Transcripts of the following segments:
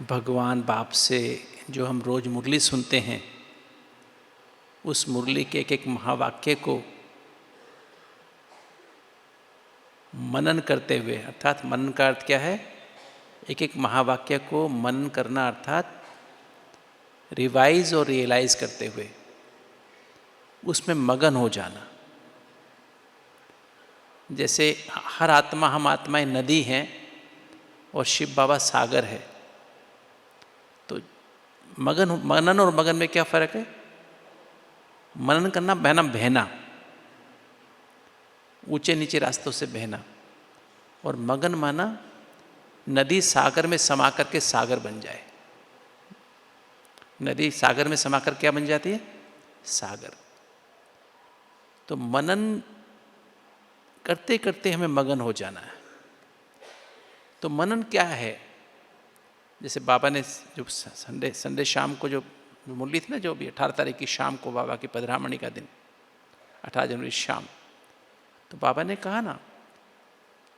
भगवान बाप से जो हम रोज़ मुरली सुनते हैं, उस मुरली के एक एक महावाक्य को मनन करते हुए, अर्थात मनन का अर्थ क्या है? एक एक महावाक्य को मनन करना, अर्थात रिवाइज और रियलाइज करते हुए उसमें मगन हो जाना। जैसे हर आत्मा, हम आत्माएं नदी हैं और शिव बाबा सागर है, तो मनन और मगन में क्या फ़र्क है? मनन करना, बहना, बहना, ऊंचे नीचे रास्तों से बहना, और मगन माना नदी सागर में समा करके सागर बन जाए। नदी सागर में समाकर क्या बन जाती है? सागर। तो मनन करते करते हमें मगन हो जाना है। तो मनन क्या है? जैसे बाबा ने जो संडे शाम को जो मुरली थी ना, जो भी 18 तारीख की शाम को बाबा की पधरामणी का दिन, 18 जनवरी शाम, तो बाबा ने कहा ना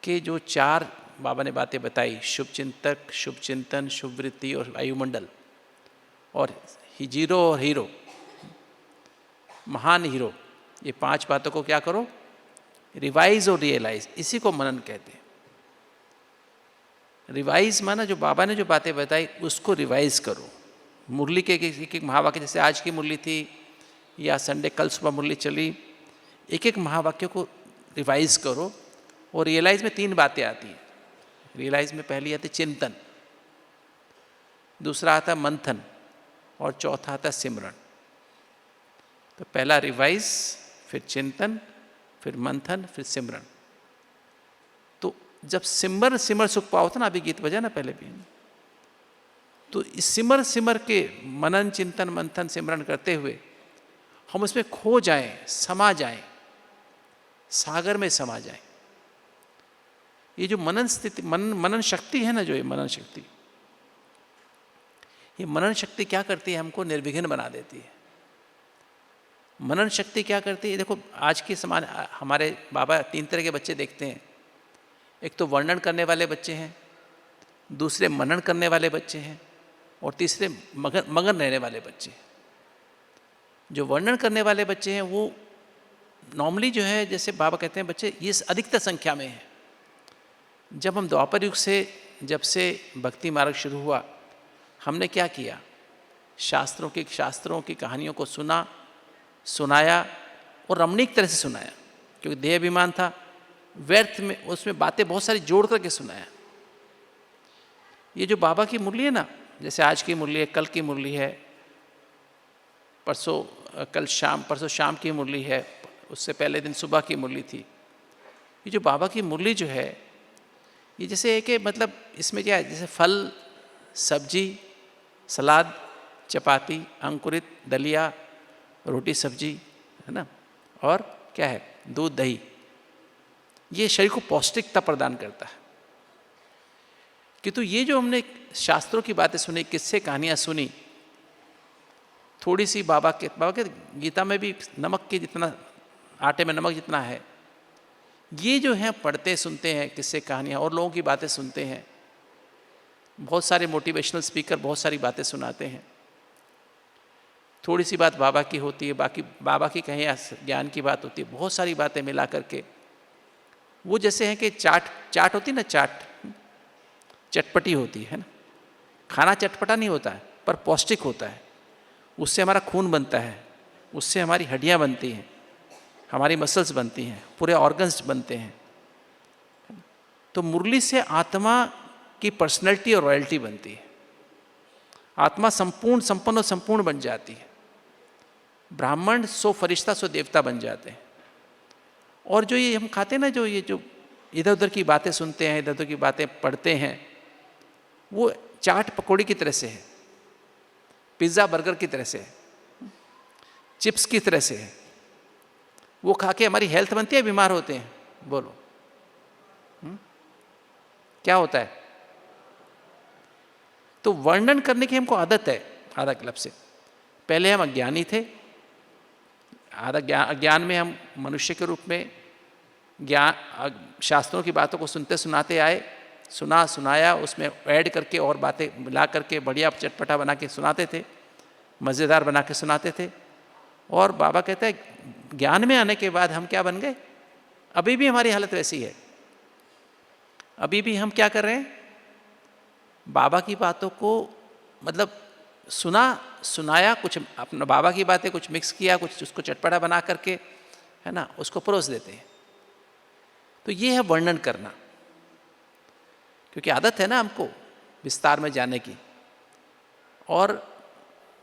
कि जो 4 बाबा ने बातें बताई, शुभ चिंतक, शुभ चिंतन, शुभ वृत्ति और वायुमंडल, और जीरो और हीरो, महान हीरो, ये 5 बातों को क्या करो? रिवाइज और रियलाइज। इसी को मनन कहते हैं। रिवाइज माना जो बाबा ने जो बातें बताई उसको रिवाइज करो। मुरली के एक एक महावाक्य, जैसे आज की मुरली थी या संडे कल सुबह मुरली चली, एक एक महावाक्य को रिवाइज करो। और रियलाइज में 3 बातें आती हैं। रियलाइज में पहली आती चिंतन, दूसरा आता मंथन, और चौथा आता सिमरन। तो पहला रिवाइज, फिर चिंतन, फिर मंथन, फिर सिमरन। तो जब सिमर सिमर सुख पाओ था ना, अभी गीत बजा ना पहले भी, तो इस सिमर सिमर के मनन चिंतन मंथन सिमरन करते हुए हम उसमें खो जाएं, समा जाएं, सागर में समा जाएं। ये जो मनन स्थिति, मनन शक्ति है ना, जो ये मनन शक्ति, ये मनन शक्ति क्या करती है? हमको निर्विघ्न बना देती है। मनन शक्ति क्या करती है? देखो आज के समय हमारे बाबा 3 तरह के बच्चे देखते हैं। एक तो वर्णन करने वाले बच्चे हैं, दूसरे मनन करने वाले बच्चे हैं, और तीसरे मगन रहने वाले बच्चे हैं। जो वर्णन करने वाले बच्चे हैं वो नॉर्मली जो है, जैसे बाबा कहते हैं, बच्चे ये अधिकतर संख्या में है। जब हम द्वापर युग से, जब से भक्ति मार्ग शुरू हुआ, हमने क्या किया? शास्त्रों की कहानियों को सुना, सुनाया, और रमणीक तरह से सुनाया, क्योंकि देह अभिमान था, व्यर्थ में उसमें बातें बहुत सारी जोड़ करके सुनाया। ये जो बाबा की मुरली है ना, जैसे आज की मुरली है, कल की मुरली है, परसों शाम की मुरली है, उससे पहले दिन सुबह की मुरली थी। ये जो बाबा की मुरली जो है, ये जैसे एक मतलब इसमें क्या है, जैसे फल, सब्जी, सलाद, चपाती, अंकुरित, दलिया, रोटी सब्जी, है ना, और क्या है, दूध दही, ये शरीर को पौष्टिकता प्रदान करता है। किंतु ये जो हमने शास्त्रों की बातें सुनी, किस्से कहानियाँ सुनी, थोड़ी सी बाबा के गीता में भी नमक के जितना, आटे में नमक जितना है, ये जो है पढ़ते सुनते हैं किस्से कहानियाँ, और लोगों की बातें सुनते हैं। बहुत सारे मोटिवेशनल स्पीकर बहुत सारी बातें सुनाते हैं। थोड़ी सी बात बाबा की होती है, बाकी बाबा की कहीं ज्ञान की बात होती है, बहुत सारी बातें मिला करके वो जैसे हैं कि चाट होती है ना, चटपटी होती है ना। खाना चटपटा नहीं होता है, पर पौष्टिक होता है। उससे हमारा खून बनता है, उससे हमारी हड्डियाँ बनती हैं, हमारी मसल्स बनती हैं, पूरे ऑर्गन्स बनते हैं। तो मुरली से आत्मा की पर्सनैलिटी और रॉयल्टी बनती है। आत्मा संपूर्ण, संपन्न और संपूर्ण बन जाती है। ब्राह्मण सो फरिश्ता सो देवता बन जाते हैं। और जो ये हम खाते हैं ना, जो इधर उधर की बातें सुनते हैं, इधर उधर की बातें पढ़ते हैं, वो चाट पकौड़ी की तरह से है, पिज़्ज़ा बर्गर की तरह से है, चिप्स की तरह से है। वो खा के हमारी हेल्थ बनती है, बीमार होते हैं? बोलो क्या होता है? तो वर्णन करने की हमको आदत है आधा क्लब से। पहले हम अज्ञानी थे, अज्ञान में हम मनुष्य के रूप में शास्त्रों की बातों को सुनते सुनाते आए, सुना सुनाया, उसमें ऐड करके और बातें मिला करके बढ़िया चटपटा बना के सुनाते थे, मज़ेदार बना के सुनाते थे। और बाबा कहते हैं ज्ञान में आने के बाद हम क्या बन गए, अभी भी हमारी हालत वैसी है। अभी भी हम क्या कर रहे हैं, बाबा की बातों को मतलब सुना सुनाया, कुछ अपना बाबा की बातें कुछ मिक्स किया, कुछ उसको चटपटा बना करके, है ना, उसको परोस देते हैं। तो ये है वर्णन करना, क्योंकि आदत है ना हमको विस्तार में जाने की। और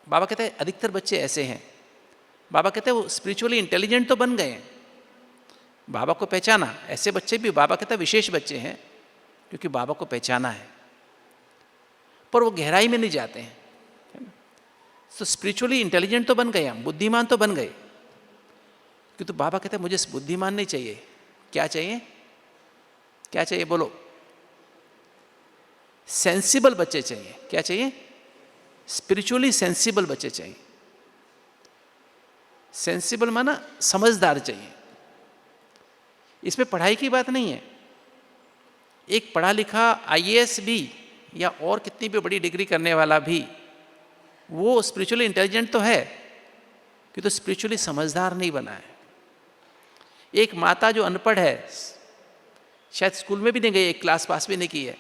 बाबा कहते हैं अधिकतर बच्चे ऐसे हैं, बाबा कहते हैं वो स्पिरिचुअली इंटेलिजेंट तो बन गए हैं, बाबा को पहचाना। ऐसे बच्चे भी बाबा कहते हैं विशेष बच्चे हैं, क्योंकि बाबा को पहचाना है, पर वो गहराई में नहीं जाते हैं, है ना। तो स्पिरिचुअली इंटेलिजेंट तो बन गए हम, बुद्धिमान तो बन गए, क्योंकि तो बाबा कहते हैं मुझे बुद्धिमान नहीं चाहिए। क्या चाहिए, क्या चाहिए बोलो, सेंसिबल बच्चे चाहिए। क्या चाहिए, स्पिरिचुअली सेंसिबल बच्चे चाहिए। सेंसिबल माना समझदार चाहिए। इसमें पढ़ाई की बात नहीं है, एक पढ़ा लिखा आईएएस भी या और कितनी भी बड़ी डिग्री करने वाला भी वो स्पिरिचुअली इंटेलिजेंट तो है, कि तो स्पिरिचुअली समझदार नहीं बना है। एक माता जो अनपढ़ है, शायद स्कूल में भी नहीं गई, एक क्लास पास भी नहीं की है,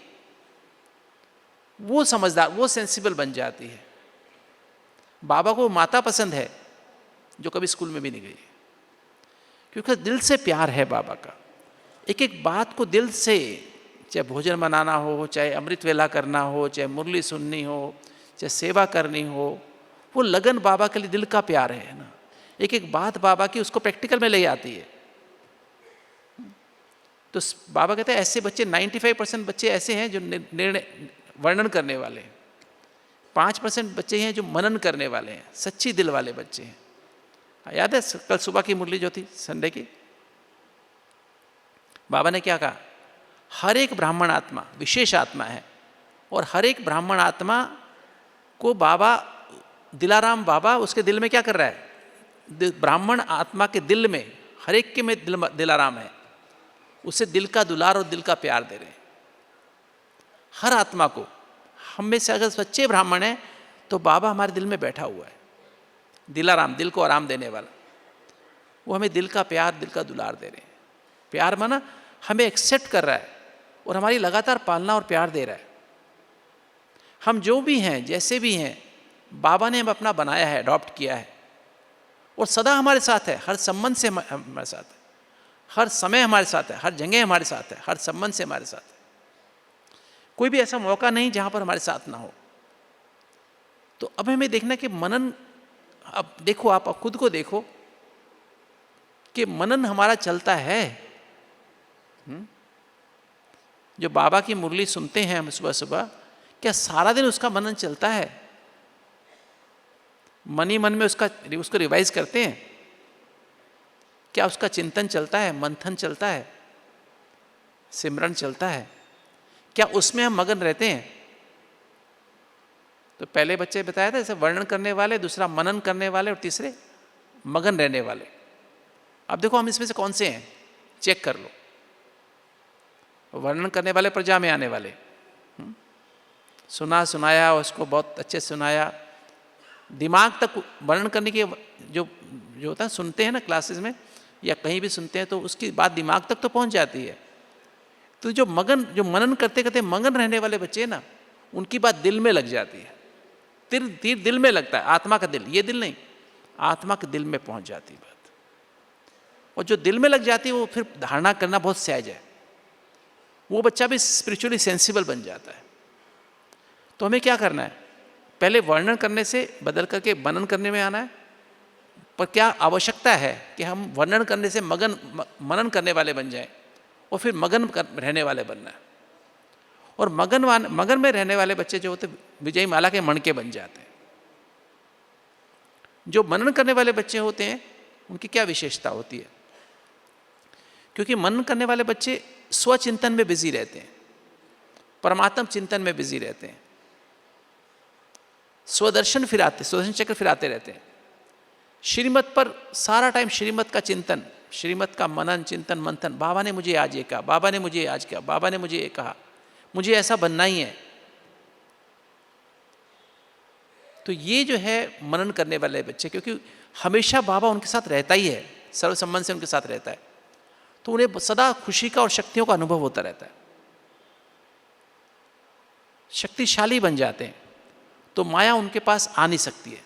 वो समझदार, वो सेंसिबल बन जाती है। बाबा को माता पसंद है जो कभी स्कूल में भी नहीं गई, क्योंकि दिल से प्यार है बाबा का। एक एक बात को दिल से, चाहे भोजन बनाना हो, चाहे अमृत वेला करना हो, चाहे मुरली सुननी हो, चाहे सेवा करनी हो, वो लगन बाबा के लिए दिल का प्यार है ना। एक एक बात बाबा की उसको प्रैक्टिकल में ले आती है। तो बाबा कहते हैं ऐसे बच्चे 95% बच्चे ऐसे हैं जो निर्णय वर्णन करने वाले हैं, 5% बच्चे हैं जो मनन करने वाले हैं, सच्ची दिल वाले बच्चे हैं। याद है कल सुबह की मुरली जो थी संडे की, बाबा ने क्या कहा, हर एक ब्राह्मण आत्मा विशेष आत्मा है, और हर एक ब्राह्मण आत्मा को बाबा दिलाराम बाबा उसके दिल में क्या कर रहा है, ब्राह्मण आत्मा के दिल में हर एक के में दिलाराम है, उसे दिल का दुलार और दिल का प्यार दे रहे हैं हर आत्मा को। हम में से अगर सच्चे ब्राह्मण हैं तो बाबा हमारे दिल में बैठा हुआ है, दिलाराम, दिल को आराम देने वाला। वो हमें दिल का प्यार, दिल का दुलार दे रहे हैं। प्यार माना हमें एक्सेप्ट कर रहा है और हमारी लगातार पालना और प्यार दे रहा है। हम जो भी हैं, जैसे भी हैं, बाबा ने हम अपना बनाया है, अडॉप्ट किया है, और सदा हमारे साथ है, हर संबंध से हमारे साथ है, हर समय हमारे साथ है, हर जगह हमारे साथ है, हर संबंध से हमारे साथ है। कोई भी ऐसा मौका नहीं जहाँ पर हमारे साथ ना हो। तो अब हमें देखना कि मनन, अब देखो आप खुद को देखो कि मनन हमारा चलता है। जो बाबा की मुरली सुनते हैं हम सुबह सुबह, क्या सारा दिन उसका मनन चलता है? मन ही मन में उसको रिवाइज करते हैं? क्या उसका चिंतन चलता है, मंथन चलता है, सिमरन चलता है? क्या उसमें हम मगन रहते हैं? तो पहले बच्चे बताया था जैसे वर्णन करने वाले, दूसरा मनन करने वाले, और तीसरे मगन रहने वाले। अब देखो हम इसमें से कौन से हैं, चेक कर लो। वर्णन करने वाले प्रजा में आने वाले, सुना सुनाया, उसको बहुत अच्छे से सुनाया, दिमाग तक वर्णन करने की जो होता है, सुनते हैं ना क्लासेस में या कहीं भी सुनते हैं, तो उसकी बात दिमाग तक तो पहुंच जाती है। तो जो मनन करते करते मगन रहने वाले बच्चे हैं ना, उनकी बात दिल में लग जाती है। तीर दिल में लगता है, आत्मा का दिल, ये दिल नहीं, आत्मा के दिल में पहुंच जाती है बात। और जो दिल में लग जाती है वो फिर धारणा करना बहुत सहज है। वो बच्चा भी स्पिरिचुअली सेंसिबल बन जाता है। तो हमें क्या करना है, पहले वर्णन करने से बदल करके मनन करने में आना है। पर क्या आवश्यकता है कि हम वर्णन करने से मनन करने वाले बन जाएं और फिर मगन रहने वाले बनना है। और मगन में रहने वाले बच्चे जो होते विजयी माला के मणके बन जाते हैं। जो मनन करने वाले बच्चे होते हैं उनकी क्या विशेषता होती है? क्योंकि मनन करने वाले बच्चे स्वचिंतन में बिजी रहते हैं, परमात्म चिंतन में बिजी रहते हैं, स्वदर्शन चक्र फिराते रहते हैं। श्रीमत पर सारा टाइम श्रीमत का चिंतन, श्रीमत का मनन, चिंतन, मंथन। बाबा ने मुझे आज ये कहा, बाबा ने मुझे आज कहा, बाबा ने मुझे ये कहा। मुझे ऐसा बनना ही है। तो ये जो है मनन करने वाले बच्चे, क्योंकि हमेशा बाबा उनके साथ रहता ही है, सर्व संबंध से उनके साथ रहता है, तो उन्हें सदा खुशी का और शक्तियों का अनुभव होता रहता है, शक्तिशाली बन जाते हैं, तो माया उनके पास आ नहीं सकती है।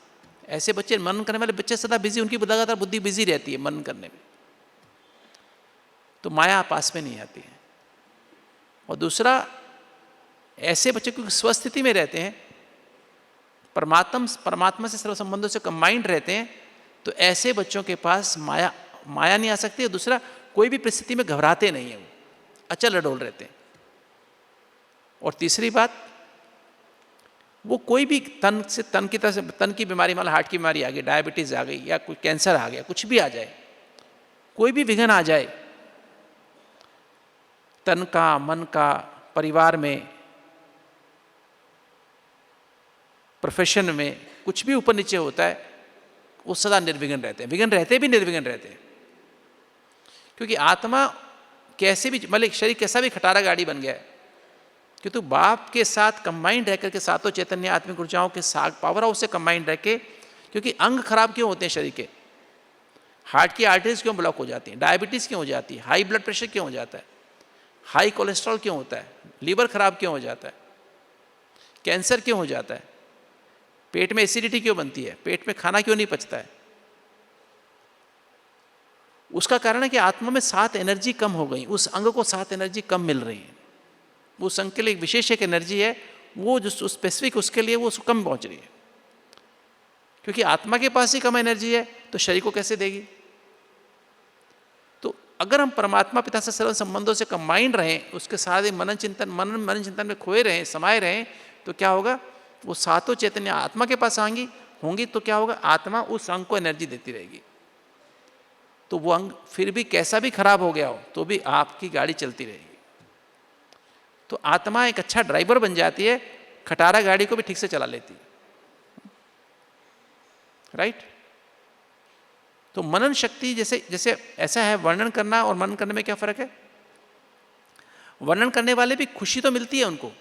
ऐसे बच्चे, मनन करने वाले बच्चे सदा बिजी, उनकी लगातार बुद्धि बिजी रहती है मनन करने में, तो माया पास में नहीं आती है। और दूसरा, ऐसे बच्चे क्योंकि स्वस्थिति में रहते हैं, परमात्मा से सर्व संबंधों से कंबाइंड रहते हैं, तो ऐसे बच्चों के पास माया नहीं आ सकती है। दूसरा, कोई भी परिस्थिति में घबराते नहीं है, वो अचल अडोल रहते हैं। और तीसरी बात, वो कोई भी तन की तरह से, तन की बीमारी, मान लो हार्ट की बीमारी आ गई, डायबिटीज आ गई, या कोई कैंसर आ गया, कुछ भी आ जाए, कोई भी विघ्न आ जाए, तन का, मन का, परिवार में, प्रोफेशन में, कुछ भी ऊपर नीचे होता है, वो सदा निर्विघ्न रहते हैं। विघ्न रहते भी निर्विघ्न रहते हैं, क्योंकि आत्मा कैसे भी, मतलब शरीर कैसा भी खटारा गाड़ी बन गया है, कि बाप के साथ कंबाइंड रह करके, सातों चैतन्य आत्मिक ऊर्जाओं के साथ पावर हाउस से कंबाइंड रह के, क्योंकि अंग खराब क्यों होते हैं शरीर के, हार्ट की आर्टरीज क्यों ब्लॉक हो जाती हैं, डायबिटीज़ क्यों हो जाती है, हाई ब्लड प्रेशर क्यों हो जाता है, हाई कोलेस्ट्रॉल क्यों होता है, लीवर खराब क्यों हो जाता है, कैंसर क्यों हो जाता है, पेट में एसिडिटी क्यों बनती है, पेट में खाना क्यों नहीं पचता है। उसका कारण है कि आत्मा में 7 एनर्जी कम हो गई, उस अंग को 7 एनर्जी कम मिल रही है। उस अंग के लिए एक विशेष एक एनर्जी है, वो जो स्पेसिफिक उसके लिए वो कम पहुंच रही है, क्योंकि आत्मा के पास ही कम एनर्जी है, तो शरीर को कैसे देगी। तो अगर हम परमात्मा पिता से सर्व संबंधों से कंबाइंड रहें, उसके सारे मनन चिंतन में खोए रहें, समाये रहें, तो क्या होगा, वो सातों चैतन्य आत्मा के पास होंगी, तो क्या होगा, आत्मा उस अंग को एनर्जी देती रहेगी। तो वो अंग फिर भी कैसा भी खराब हो गया हो, तो भी आपकी गाड़ी चलती रहेगी। तो आत्मा एक अच्छा ड्राइवर बन जाती है, खटारा गाड़ी को भी ठीक से चला लेती है, राइट। तो मनन शक्ति, जैसे ऐसा है, वर्णन करना और मनन करने में क्या फर्क है। वर्णन करने वाले भी खुशी तो मिलती है उनको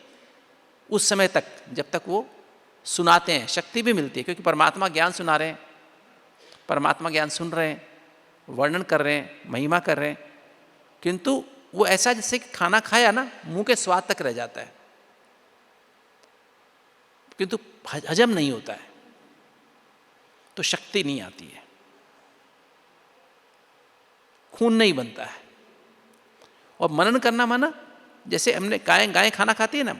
उस समय तक, जब तक वो सुनाते हैं, शक्ति भी मिलती है, क्योंकि परमात्मा ज्ञान सुना रहे हैं, परमात्मा ज्ञान सुन रहे हैं, वर्णन कर रहे हैं, महिमा कर रहे हैं, किंतु वो ऐसा जैसे कि खाना खाया ना, मुंह के स्वाद तक रह जाता है, किंतु हजम नहीं होता है, तो शक्ति नहीं आती है, खून नहीं बनता है। और मनन करना माना, जैसे हमने गाय खाना खाती है ना,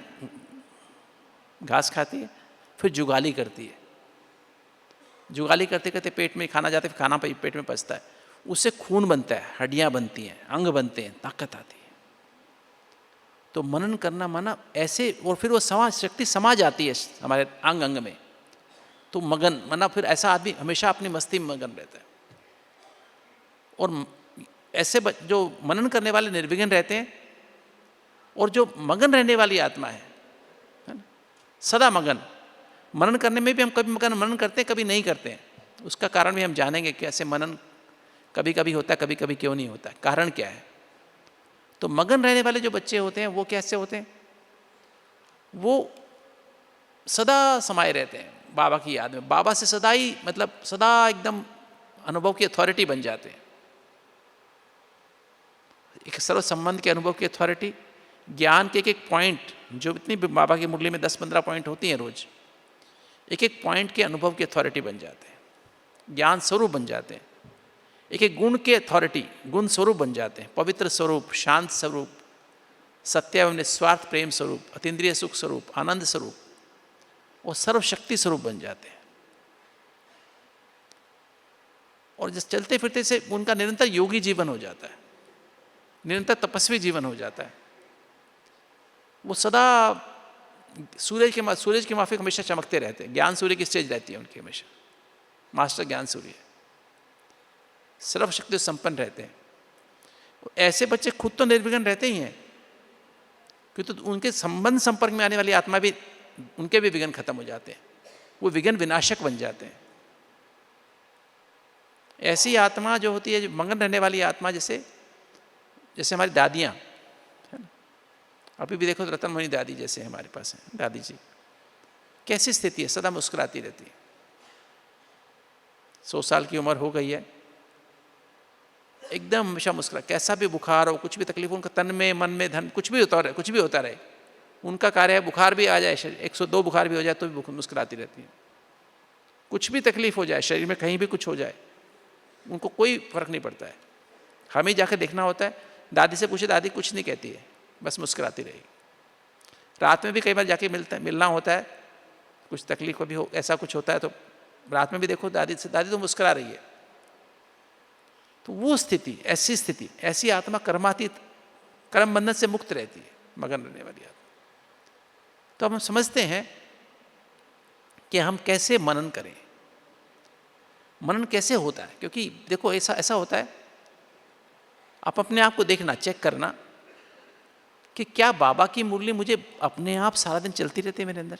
घास खाती है, फिर जुगाली करती है, जुगाली करते करते पेट में खाना जाता है, फिर खाना पेट में पचता है, उससे खून बनता है, हड्डियां बनती हैं, अंग बनते हैं, ताकत आती है। तो मनन करना माना ऐसे, और फिर वो शक्ति समा जाती है हमारे अंग अंग में, तो मगन माना, फिर ऐसा आदमी हमेशा अपनी मस्ती में मगन रहता है। और ऐसे जो मनन करने वाले निर्विघ्न रहते हैं, और जो मगन रहने वाली आत्मा है ना, सदा मगन। मनन करने में भी हम कभी मनन करते हैं, कभी नहीं करते हैं, उसका कारण भी हम जानेंगे कि ऐसे मनन कभी कभी होता है, कभी कभी क्यों नहीं होता है, कारण क्या है। तो मगन रहने वाले जो बच्चे होते हैं, वो कैसे होते हैं, वो सदा समाये रहते हैं बाबा की याद में, बाबा से सदा ही, मतलब सदा एकदम अनुभव की अथॉरिटी बन जाते हैं, एक सर्व संबंध के अनुभव की अथॉरिटी, ज्ञान के एक एक पॉइंट, जो इतनी बाबा की मुरली में 10-15 पॉइंट होती हैं रोज, एक एक पॉइंट के अनुभव की अथॉरिटी बन जाते हैं, ज्ञान स्वरूप बन जाते हैं, एक एक गुण के अथॉरिटी, गुण स्वरूप बन जाते हैं, पवित्र स्वरूप, शांत स्वरूप, सत्य एवं निस्वार्थ प्रेम स्वरूप, अतीन्द्रिय सुख स्वरूप, आनंद स्वरूप, और सर्वशक्ति स्वरूप बन जाते हैं। और जिस चलते फिरते से उनका निरंतर योगी जीवन हो जाता है, निरंतर तपस्वी जीवन हो जाता है, वो सदा सूरज के माफिक हमेशा चमकते रहते हैं, ज्ञान सूर्य की स्टेज रहती है उनकी हमेशा, मास्टर ज्ञान सूर्य, सर्वशक्ति संपन्न रहते हैं। ऐसे बच्चे खुद तो निर्विघ्न रहते ही हैं, क्योंकि तो उनके संबंध संपर्क में आने वाली आत्मा भी, उनके भी विघ्न खत्म हो जाते हैं, वो विघ्न विनाशक बन जाते हैं। ऐसी आत्मा जो होती है, जो मगन रहने वाली आत्मा, जैसे हमारी दादियाँ है ना, अभी भी देखो तो रतन मोहिनी दादी जैसे हमारे पास हैं, दादी जी कैसी स्थिति है, सदा मुस्कुराती रहती है। 100 साल की उम्र हो गई है, एकदम हमेशा मुस्कुरा, कैसा भी बुखार हो, कुछ भी तकलीफ, उनका तन में, मन में, धन, कुछ भी होता रहे, कुछ भी होता रहे, उनका कार्य है बुखार भी आ जाए, 102 बुखार भी हो जाए तो भी मुस्कुराती रहती है। कुछ भी तकलीफ हो जाए, शरीर में कहीं भी कुछ हो जाए, उनको कोई फर्क नहीं पड़ता है। हमें जाकर देखना होता है, दादी से पूछे, दादी कुछ नहीं कहती है, बस मुस्कुराती रहेगी। रात में भी कई बार जाके मिलना होता है, कुछ तकलीफ कभी हो, ऐसा कुछ होता है तो रात में भी देखो दादी से, दादी तो मुस्कुरा रही है। तो वो स्थिति, ऐसी आत्मा कर्मातीत, कर्म बंधन से मुक्त रहती है, मगन रहने वाली आत्मा। तो अब हम समझते हैं कि हम कैसे मनन करें, मनन कैसे होता है। क्योंकि देखो ऐसा होता है, आप अपने आप को देखना, चेक करना कि क्या बाबा की मुरली मुझे अपने आप सारा दिन चलती रहती है मेरे अंदर,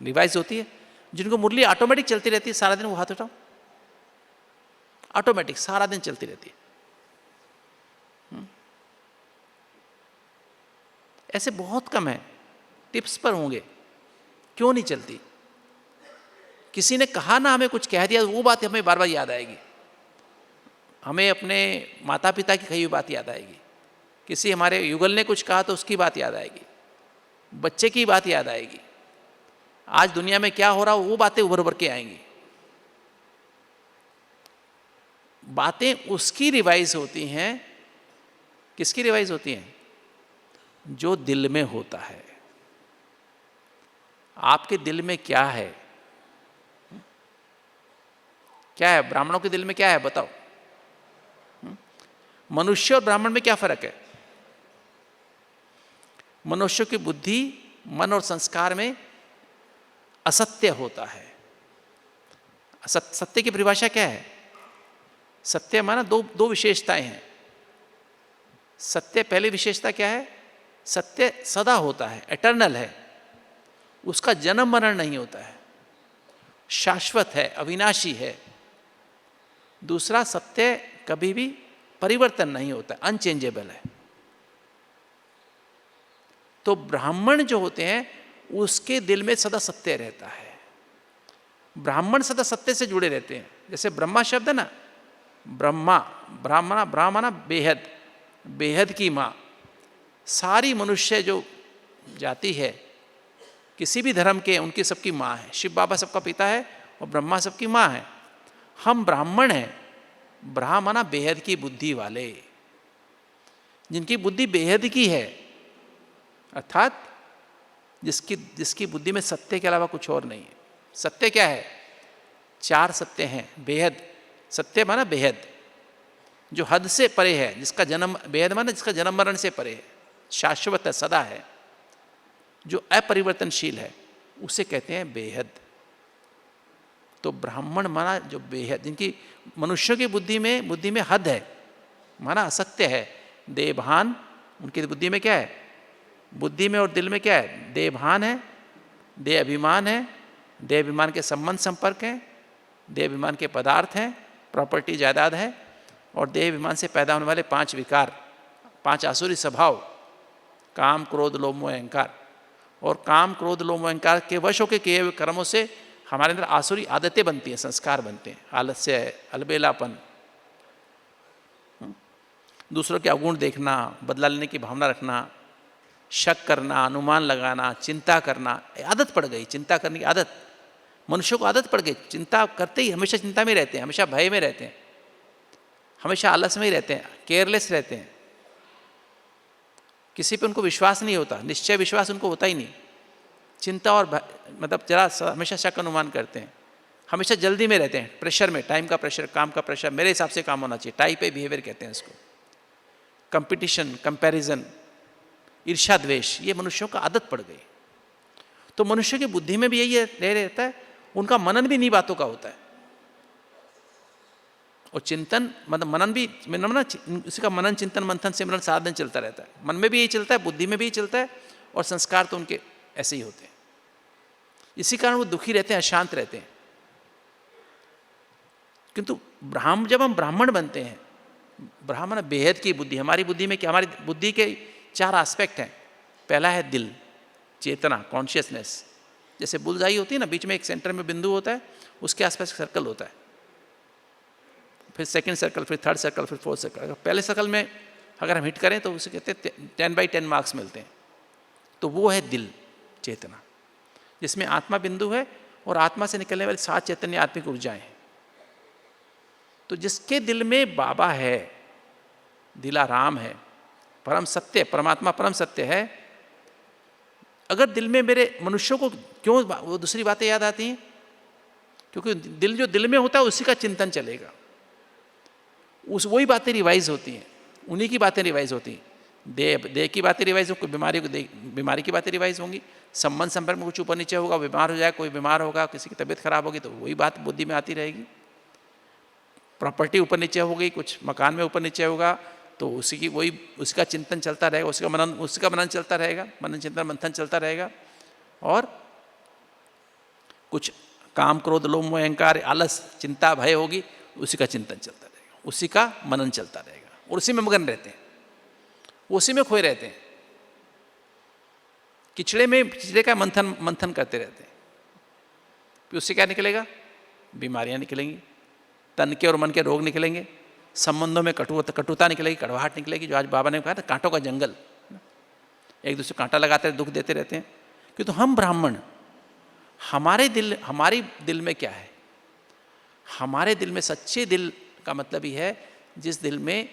रिवाइज होती है। जिनको मुरली ऑटोमेटिक चलती रहती है सारा दिन, वो हाथ उठाओ, ऑटोमेटिक सारा दिन चलती रहती है। ऐसे बहुत कम है, टिप्स पर होंगे, क्यों नहीं चलती। किसी ने कहा ना, हमें कुछ कह दिया, वो बात हमें बार बार याद आएगी, हमें अपने माता पिता की कही हुई बात याद आएगी, किसी हमारे युगल ने कुछ कहा तो उसकी बात याद आएगी, बच्चे की बात याद आएगी, आज दुनिया में क्या हो रहा हो वो बातें उभर उभर के आएंगी। बातें उसकी रिवाइज होती हैं, किसकी रिवाइज होती हैं, जो दिल में होता है। आपके दिल में क्या है, क्या है, ब्राह्मणों के दिल में क्या है बताओ। मनुष्य और ब्राह्मण में क्या फर्क है। मनुष्य की बुद्धि, मन और संस्कार में असत्य होता है। सत्य की परिभाषा क्या है। सत्य माना दो विशेषताएं हैं। सत्य, पहली विशेषता क्या है, सत्य सदा होता है, एटर्नल है, उसका जन्म मरण नहीं होता है, शाश्वत है, अविनाशी है। दूसरा, सत्य कभी भी परिवर्तन नहीं होता, अनचेंजेबल है। तो ब्राह्मण जो होते हैं उसके दिल में सदा सत्य रहता है। ब्राह्मण सदा सत्य से जुड़े रहते हैं। जैसे ब्रह्मा शब्द है ना, ब्रह्मा, ब्राह्मणा बेहद, बेहद की माँ। सारी मनुष्य जो जाति है किसी भी धर्म के, उनकी सबकी माँ है। शिव बाबा सबका पिता है और ब्रह्मा सबकी माँ है। हम ब्राह्मण हैं, ब्राह्मणा बेहद की बुद्धि वाले, जिनकी बुद्धि बेहद की है, अर्थात जिसकी बुद्धि में सत्य के अलावा कुछ और नहीं है। सत्य क्या है, 4 सत्य हैं। बेहद, सत्य माना बेहद, जो हद से परे है, जिसका जन्म, बेहद माना जिसका जन्म मरण से परे है, शाश्वत है, सदा है, जो अपरिवर्तनशील है, उसे कहते हैं बेहद। तो ब्राह्मण माना जो बेहद, जिनकी मनुष्यों की बुद्धि में हद है, माना असत्य है। देवभान, उनकी बुद्धि में क्या है, बुद्धि में और दिल में क्या है, देवभान है, देह अभिमान है, देह अभिमान के संबंध संपर्क हैं, देह अभिमान के पदार्थ हैं, प्रॉपर्टी जायदाद है, और देह अभिमान से पैदा होने वाले 5 विकार, 5 आसुरी स्वभाव, काम क्रोध लोभ मोह अहंकार। और काम क्रोध लोभ मोह अहंकार के वश होकर किए हुए कर्मों से हमारे अंदर आसुरी आदतें बनती हैं, संस्कार बनते हैं, आलस्य, अलबेलापन, दूसरों के अवगुण देखना, बदला लेने की भावना रखना, शक करना, अनुमान लगाना, चिंता करना, आदत पड़ गई, चिंता करने की आदत। मनुष्यों को आदत पड़ गई, चिंता करते ही हमेशा चिंता में रहते हैं, हमेशा भय में रहते हैं, हमेशा आलस में ही रहते हैं, केयरलेस रहते हैं, किसी पे उनको विश्वास नहीं होता, निश्चय विश्वास उनको होता ही नहीं। चिंता और मतलब जरा हमेशा शक अनुमान करते हैं, हमेशा जल्दी में रहते हैं, प्रेशर में, टाइम का प्रेशर, काम का प्रेशर, मेरे हिसाब से काम होना चाहिए, टाइप ए बिहेवियर कहते हैं इसको। कंपटीशन, कंपैरिजन, ईर्ष्या द्वेष, ये मनुष्यों का आदत पड़ गई। तो मनुष्य की बुद्धि में भी यही रह रहता है, उनका मनन भी इन्हीं बातों का होता है। और चिंतन मतलब मनन भी, उसी का मनन चिंतन मंथन सिमरन सारा दिन चलता रहता है। मन में भी यही चलता है, बुद्धि में भी यही चलता है, और संस्कार तो उनके ऐसे ही होते हैं। इसी कारण वो दुखी रहते हैं, अशांत रहते हैं। किंतु जब हम ब्राह्मण बनते हैं, ब्राह्मण बेहद की बुद्धि। हमारी बुद्धि में क्या, हमारी बुद्धि के 4 एस्पेक्ट हैं। पहला है दिल, चेतना, कॉन्शियसनेस। जैसे बुलजाई होती है ना, बीच में एक सेंटर में बिंदु होता है, उसके आसपास सर्कल होता है, फिर सेकंड सर्कल, फिर थर्ड सर्कल, फिर फोर्थ सर्कल। अगर पहले सर्कल में अगर हम हिट करें तो उसे कहते हैं 10/10 मार्क्स मिलते हैं। तो वो है दिल, चेतना, जिसमें आत्मा बिंदु है और आत्मा से निकलने वाली 7 चैतन्य आत्मिक ऊर्जाएं हैं। तो जिसके दिल में बाबा है, दिलाराम है, परम सत्य, परमात्मा परम सत्य है, अगर दिल में मेरे मनुष्यों को क्यों वो दूसरी बातें याद आती हैं? क्योंकि दिल जो दिल में होता है उसी का चिंतन चलेगा, उस वही बातें रिवाइज होती हैं, उन्हीं की बातें रिवाइज होती हैं। देह की बातें रिवाइज हो, कोई बीमारी की बातें रिवाइज होंगी, संबंध संपर्क में कुछ ऊपर नीचे होगा, बीमार हो जाए, कोई बीमार होगा, किसी की तबीयत खराब होगी, तो वही बात बुद्धि में आती रहेगी। प्रॉपर्टी ऊपर नीचे होगी, कुछ मकान में ऊपर नीचे होगा, तो उसी की वही उसका चिंतन चलता रहेगा, उसका मनन चलता रहेगा, मनन चिंतन मंथन चलता रहेगा। और कुछ काम क्रोध लोभ मोह अहंकार आलस चिंता भय होगी, उसी का चिंतन चलता रहेगा, उसी का मनन चलता रहेगा, और उसी में मगन रहते हैं, उसी में खोए रहते हैं। किचड़े का मंथन करते रहते हैं। फिर उससे क्या निकलेगा? बीमारियां निकलेंगी, तन के और मन के रोग निकलेंगे, संबंधों में कटुता निकलेगी, कड़वाहट निकलेगी। जो आज बाबा ने कहा था, कांटों का जंगल, एक दूसरे कांटा लगाते हैं, दुख देते रहते हैं। कि तो हम ब्राह्मण, हमारी दिल में क्या है? हमारे दिल में सच्चे दिल का मतलब ही है जिस दिल में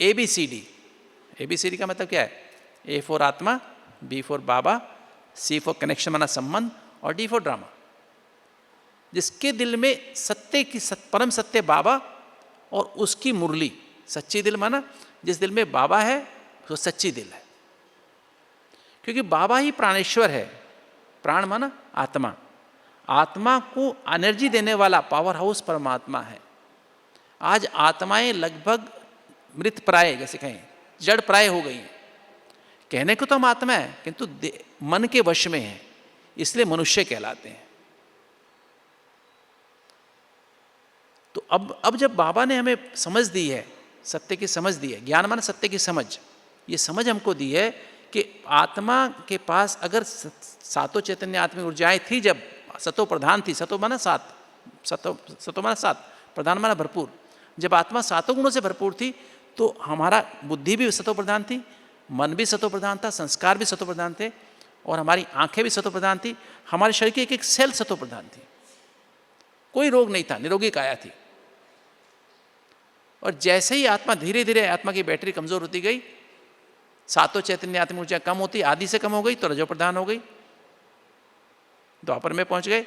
ABCD का मतलब क्या है? A फॉर आत्मा, B for Baba, C for connection माना संबंध, और D फॉर ड्रामा। जिसके दिल में परम सत्य बाबा और उसकी मुरली, सच्ची दिल माना जिस दिल में बाबा है वो सच्ची दिल है। क्योंकि बाबा ही प्राणेश्वर है, प्राण माना आत्मा, आत्मा को एनर्जी देने वाला पावर हाउस परमात्मा है। आज आत्माएं लगभग मृत प्राय, जैसे कहें जड़ प्राय हो गई हैं। कहने को तो हम आत्मा है, किंतु मन के वश में है, इसलिए मनुष्य कहलाते हैं। तो अब जब बाबा ने हमें समझ दी है, सत्य की समझ दी है, ज्ञान माना सत्य की समझ, ये समझ हमको दी है कि आत्मा के पास अगर 7 चैतन्य आत्मिक ऊर्जाएं थी, जब सतो प्रधान थी, सतो माना 7, प्रधान माना भरपूर, जब आत्मा 7 गुणों से भरपूर थी तो हमारा बुद्धि भी सतो प्रधान थी, मन भी सतो प्रधान था, संस्कार भी सतो प्रधान थे, और हमारी आंखें भी सतो प्रधान थी, हमारे शरीर की एक एक सेल सतो प्रधान थी, कोई रोग नहीं था, निरोगी काया थी। और जैसे ही आत्मा धीरे धीरे आत्मा की बैटरी कमजोर होती गई, 7 चैतन्य आत्मिक ऊर्जा कम होती, आदि से कम हो गई, तो रजो प्रधान हो गई, द्वापर में पहुंच गए,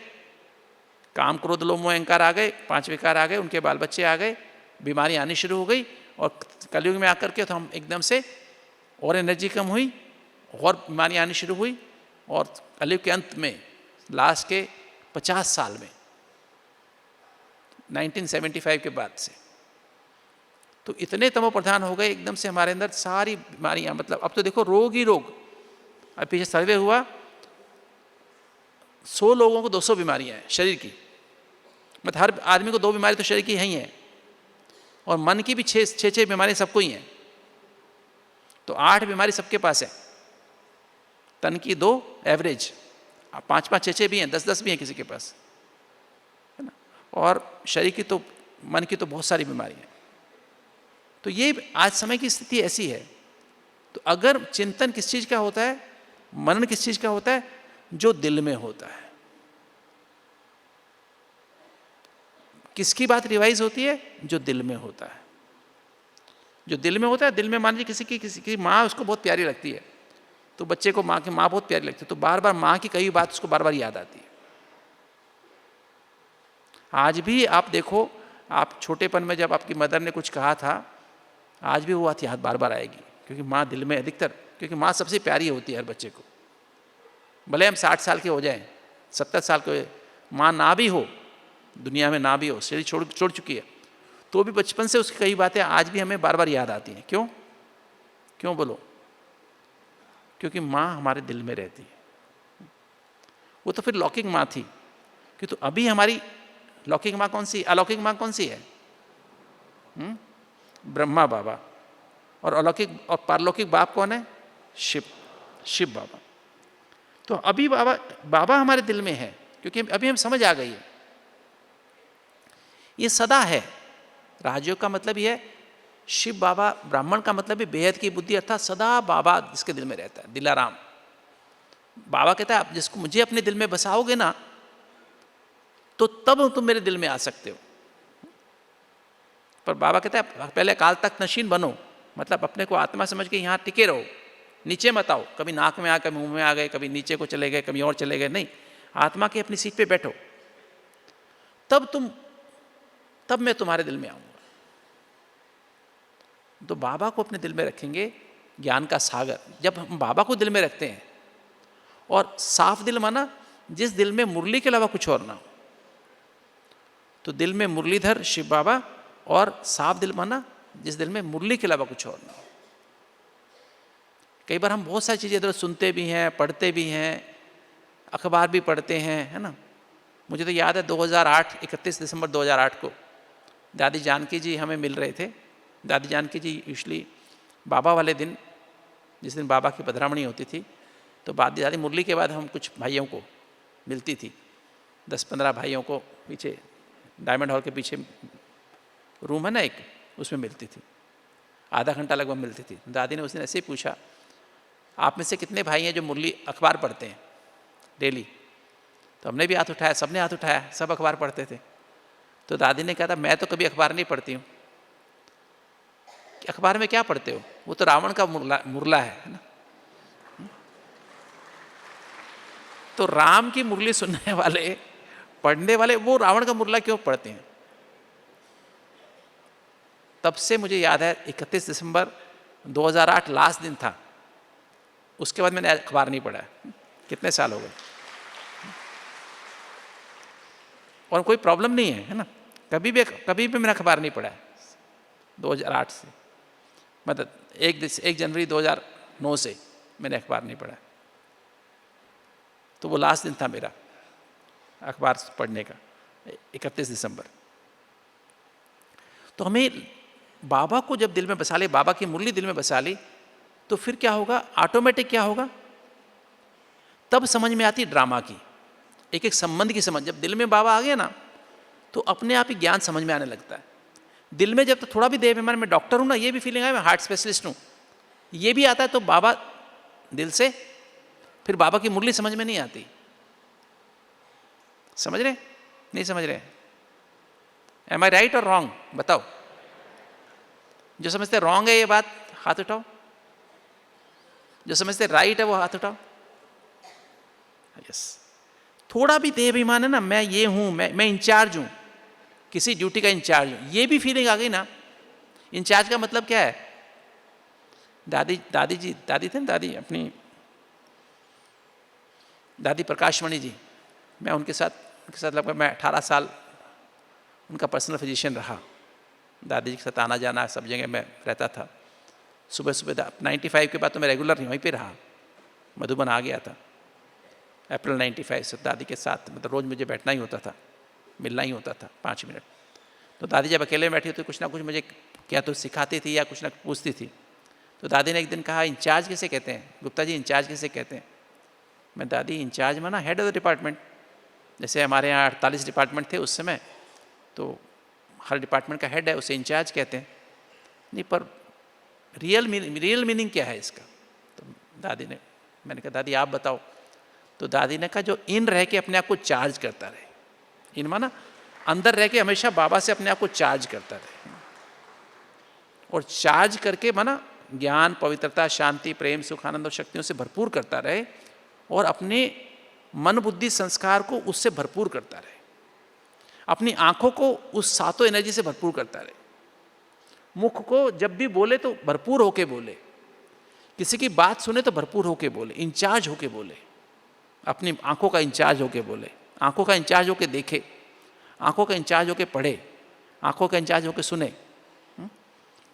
काम क्रोध लोभ मोह अहंकार आ गए, 5 विकार आ गए, उनके बाल बच्चे आ गए, बीमारी आनी शुरू हो गई, और कलयुग में आकर के तो हम एकदम से और एनर्जी कम हुई, और बीमारी आनी शुरू हुई, और कलयुग के अंत में लास्ट के 50 साल में 1975 के बाद से तो इतने तमो प्रधान हो गए एकदम से हमारे अंदर सारी बीमारियां। मतलब अब तो देखो रोग ही रोग। अब पीछे सर्वे हुआ, 100 लोगों को 200 बीमारियां हैं शरीर की, मतलब हर आदमी को 2 बीमारी तो शरीर की ही है, और मन की भी 6 बीमारी सबको ही हैं, तो 8 बीमारी सबके पास है, तन की 2 एवरेज, 5-5 6 भी हैं, 10-10 भी हैं किसी के पास, है ना, और शरीर की तो मन की तो बहुत सारी बीमारियां हैं। तो ये आज समय की स्थिति ऐसी है। तो अगर चिंतन किस चीज़ का होता है, मनन किस चीज़ का होता है? जो दिल में होता है। किसकी बात रिवाइज होती है? जो दिल में होता है। जो दिल में होता है, दिल में मान लीजिए किसी की माँ उसको बहुत प्यारी लगती है, तो बच्चे को माँ की माँ बहुत प्यारी लगती है, तो बार बार माँ की कई बात उसको बार बार याद आती है। आज भी आप देखो, आप छोटेपन में जब आपकी मदर ने कुछ कहा था, आज भी वो बात याद बार बार आएगी, क्योंकि माँ दिल में अधिकतर, क्योंकि माँ सबसे प्यारी होती है हर बच्चे को। भले हम 60 साल के हो जाएं, 70 साल के, माँ ना भी हो दुनिया में, ना भी हो, शरीर छोड़ चुकी है, तो भी बचपन से उसकी कई बातें आज भी हमें बार बार याद आती हैं। क्यों बोलो? क्योंकि माँ हमारे दिल में रहती है। वो तो फिर लौकिक माँ थी, कि तो अभी हमारी लौकिक माँ कौन सी, अलौकिक माँ कौन सी है? ब्रह्मा बाबा, और अलौकिक और पारलौकिक बाप कौन है? शिव, शिव बाबा। तो अभी बाबा बाबा हमारे दिल में है, क्योंकि अभी हम समझ आ गई है, ये सदा है। राजयोग का मतलब ये है, शिव बाबा, ब्राह्मण का मतलब है बेहद की बुद्धि, अर्थात सदा बाबा जिसके दिल में रहता है, दिलाराम। बाबा कहता है आप जिसको मुझे अपने दिल में बसाओगे ना, तो तब तुम मेरे दिल में आ सकते हो। पर बाबा कहता है पहले काल तक नशीन बनो, मतलब अपने को आत्मा समझ के यहाँ टिके रहो, नीचे मत आओ, कभी नाक में आ, कभी मुंह में आ गए, कभी नीचे को चले गए, कभी और चले गए, नहीं, आत्मा की अपनी सीट पे बैठो, तब मैं तुम्हारे दिल में आऊंगा। तो बाबा को अपने दिल में रखेंगे, ज्ञान का सागर। जब हम बाबा को दिल में रखते हैं, और साफ दिल माना जिस दिल में मुरली के अलावा कुछ और ना हो, तो दिल में मुरलीधर शिव बाबा, और साफ दिल माना जिस दिल में मुरली के अलावा कुछ और ना हो। कई बार हम बहुत सारी चीज़ें इधर सुनते भी हैं, पढ़ते भी हैं, अखबार भी पढ़ते हैं, है ना। मुझे तो याद है 2008, 31 दिसंबर 2008 को दादी जानकी जी हमें मिल रहे थे। दादी जानकी जी यूजली बाबा वाले दिन, जिस दिन बाबा की पधरामणी होती थी, तो दादी मुरली के बाद हम कुछ भाइयों को मिलती थी, 10-15 भाइयों को पीछे डायमंड हॉल के पीछे रूम है ना एक, उसमें मिलती थी, आधा घंटा लगभग मिलती थी। दादी ने उस दिन ऐसे ही पूछा, आप में से कितने भाई हैं जो मुरली अखबार पढ़ते हैं डेली? तो हमने भी हाथ उठाया, सबने हाथ उठाया, सब अखबार पढ़ते थे। तो दादी ने कहा था मैं तो कभी अखबार नहीं पढ़ती हूँ। अखबार में क्या पढ़ते हो? वो तो रावण का मुरला है ना। तो राम की मुरली सुनने वाले, पढ़ने वाले, वो रावण का मुरला क्यों पढ़ते हैं? तब से मुझे याद है 31 दिसंबर 2008 लास्ट दिन था, उसके बाद मैंने अखबार नहीं पढ़ा। कितने साल हो गए, और कोई प्रॉब्लम नहीं है, है ना। कभी भी मैंने अखबार नहीं पढ़ा है 2008 से, मतलब 1 जनवरी 2009 से मैंने अखबार नहीं पढ़ा। तो वो लास्ट दिन था मेरा अखबार पढ़ने का, 31 दिसंबर। तो हमें बाबा को जब दिल में बसा ले, बाबा की मुरली दिल में बसा ली, तो फिर क्या होगा? ऑटोमेटिक क्या होगा? तब समझ में आती ड्रामा की, एक एक संबंध की समझ। जब दिल में बाबा आ गया ना, तो अपने आप ही ज्ञान समझ में आने लगता है। दिल में जब तो थोड़ा भी देह बीमार, मैं डॉक्टर हूँ ना, ये भी फीलिंग है मैं हार्ट स्पेशलिस्ट हूँ, ये भी आता है, तो बाबा दिल से, फिर बाबा की मुरली समझ में नहीं आती। समझ रहे? नहीं समझ रहे? एम आई राइट और रॉन्ग? बताओ। जो समझते रॉन्ग है ये बात हाथ उठाओ, जो समझते राइट है वो हाथ उठाओ। यस। थोड़ा भी देह अभिमान है ना, मैं ये हूं, मैं इंचार्ज हूं, किसी ड्यूटी का इंचार्ज हूं, ये भी फीलिंग आ गई ना। इंचार्ज का मतलब क्या है? दादी थे ना, दादी अपनी दादी प्रकाशमणि जी, मैं उनके साथ लगभग मैं 18 साल उनका पर्सनल फिजिशियन रहा। दादी जी के साथ आना जाना सब जगह मैं रहता था। सुबह 95 के बाद तो मैं रेगुलर वहीं पे रहा, मधुबन आ गया था अप्रैल 95 से। दादी के साथ मतलब रोज़ मुझे बैठना ही होता था, मिलना ही होता था 5 मिनट। तो दादी जब अकेले बैठी तो कुछ ना कुछ मुझे क्या तो सिखाती थी या कुछ ना पूछती थी। तो दादी ने एक दिन कहा, इंचार्ज किसे कहते हैं गुप्ता जी, इंचार्ज किसे कहते हैं? मैं, दादी इंचार्ज माना हेड ऑफ द डिपार्टमेंट। जैसे हमारे यहाँ 48 डिपार्टमेंट थे उस समय, तो हर डिपार्टमेंट का हेड है, उसे इंचार्ज कहते हैं। नहीं, पर रियल मीनिंग क्या है इसका? तो दादी ने, मैंने कहा दादी आप बताओ। तो दादी ने कहा जो इन रह के अपने आप को चार्ज करता रहे, इन माना अंदर रह के हमेशा बाबा से अपने आप को चार्ज करता रहे, और चार्ज करके माना ज्ञान, पवित्रता, शांति, प्रेम, सुख, आनंद और शक्तियों से भरपूर करता रहे, और अपने मन बुद्धि संस्कार को उससे भरपूर करता रहे, अपनी आंखों को उस सातों एनर्जी से भरपूर करता रहे, मुख को जब भी बोले तो भरपूर होके बोले, किसी की बात सुने तो भरपूर होके बोले, इंचार्ज होके बोले, अपनी आंखों का इंचार्ज होके बोले, आंखों का इंचार्ज होके देखे, आंखों का इंचार्ज होके पढ़े, आंखों का इंचार्ज होके सुने,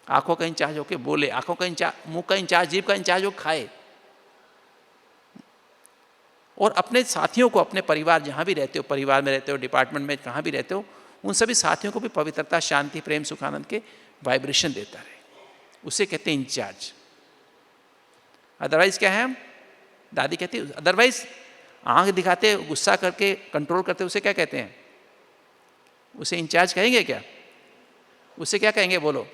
आंखों का इंचार्ज होके बोले, आंखों का इंचार्ज, मुंह का इंचार्ज, जीभ का इंचार्ज होकर खाए, और अपने साथियों को, अपने परिवार जहाँ भी रहते हो, परिवार में रहते हो, डिपार्टमेंट में कहाँ भी रहते हो, उन सभी साथियों को भी पवित्रता, शांति, प्रेम, सुख, आनंद के वाइब्रेशन देता रहे, उसे कहते हैं इंचार्ज। अदरवाइज क्या है, हम दादी कहती है अदरवाइज आंख दिखाते गुस्सा करके कंट्रोल करते उसे क्या कहते हैं, उसे इंचार्ज कहेंगे क्या, उसे क्या कहेंगे, बोलो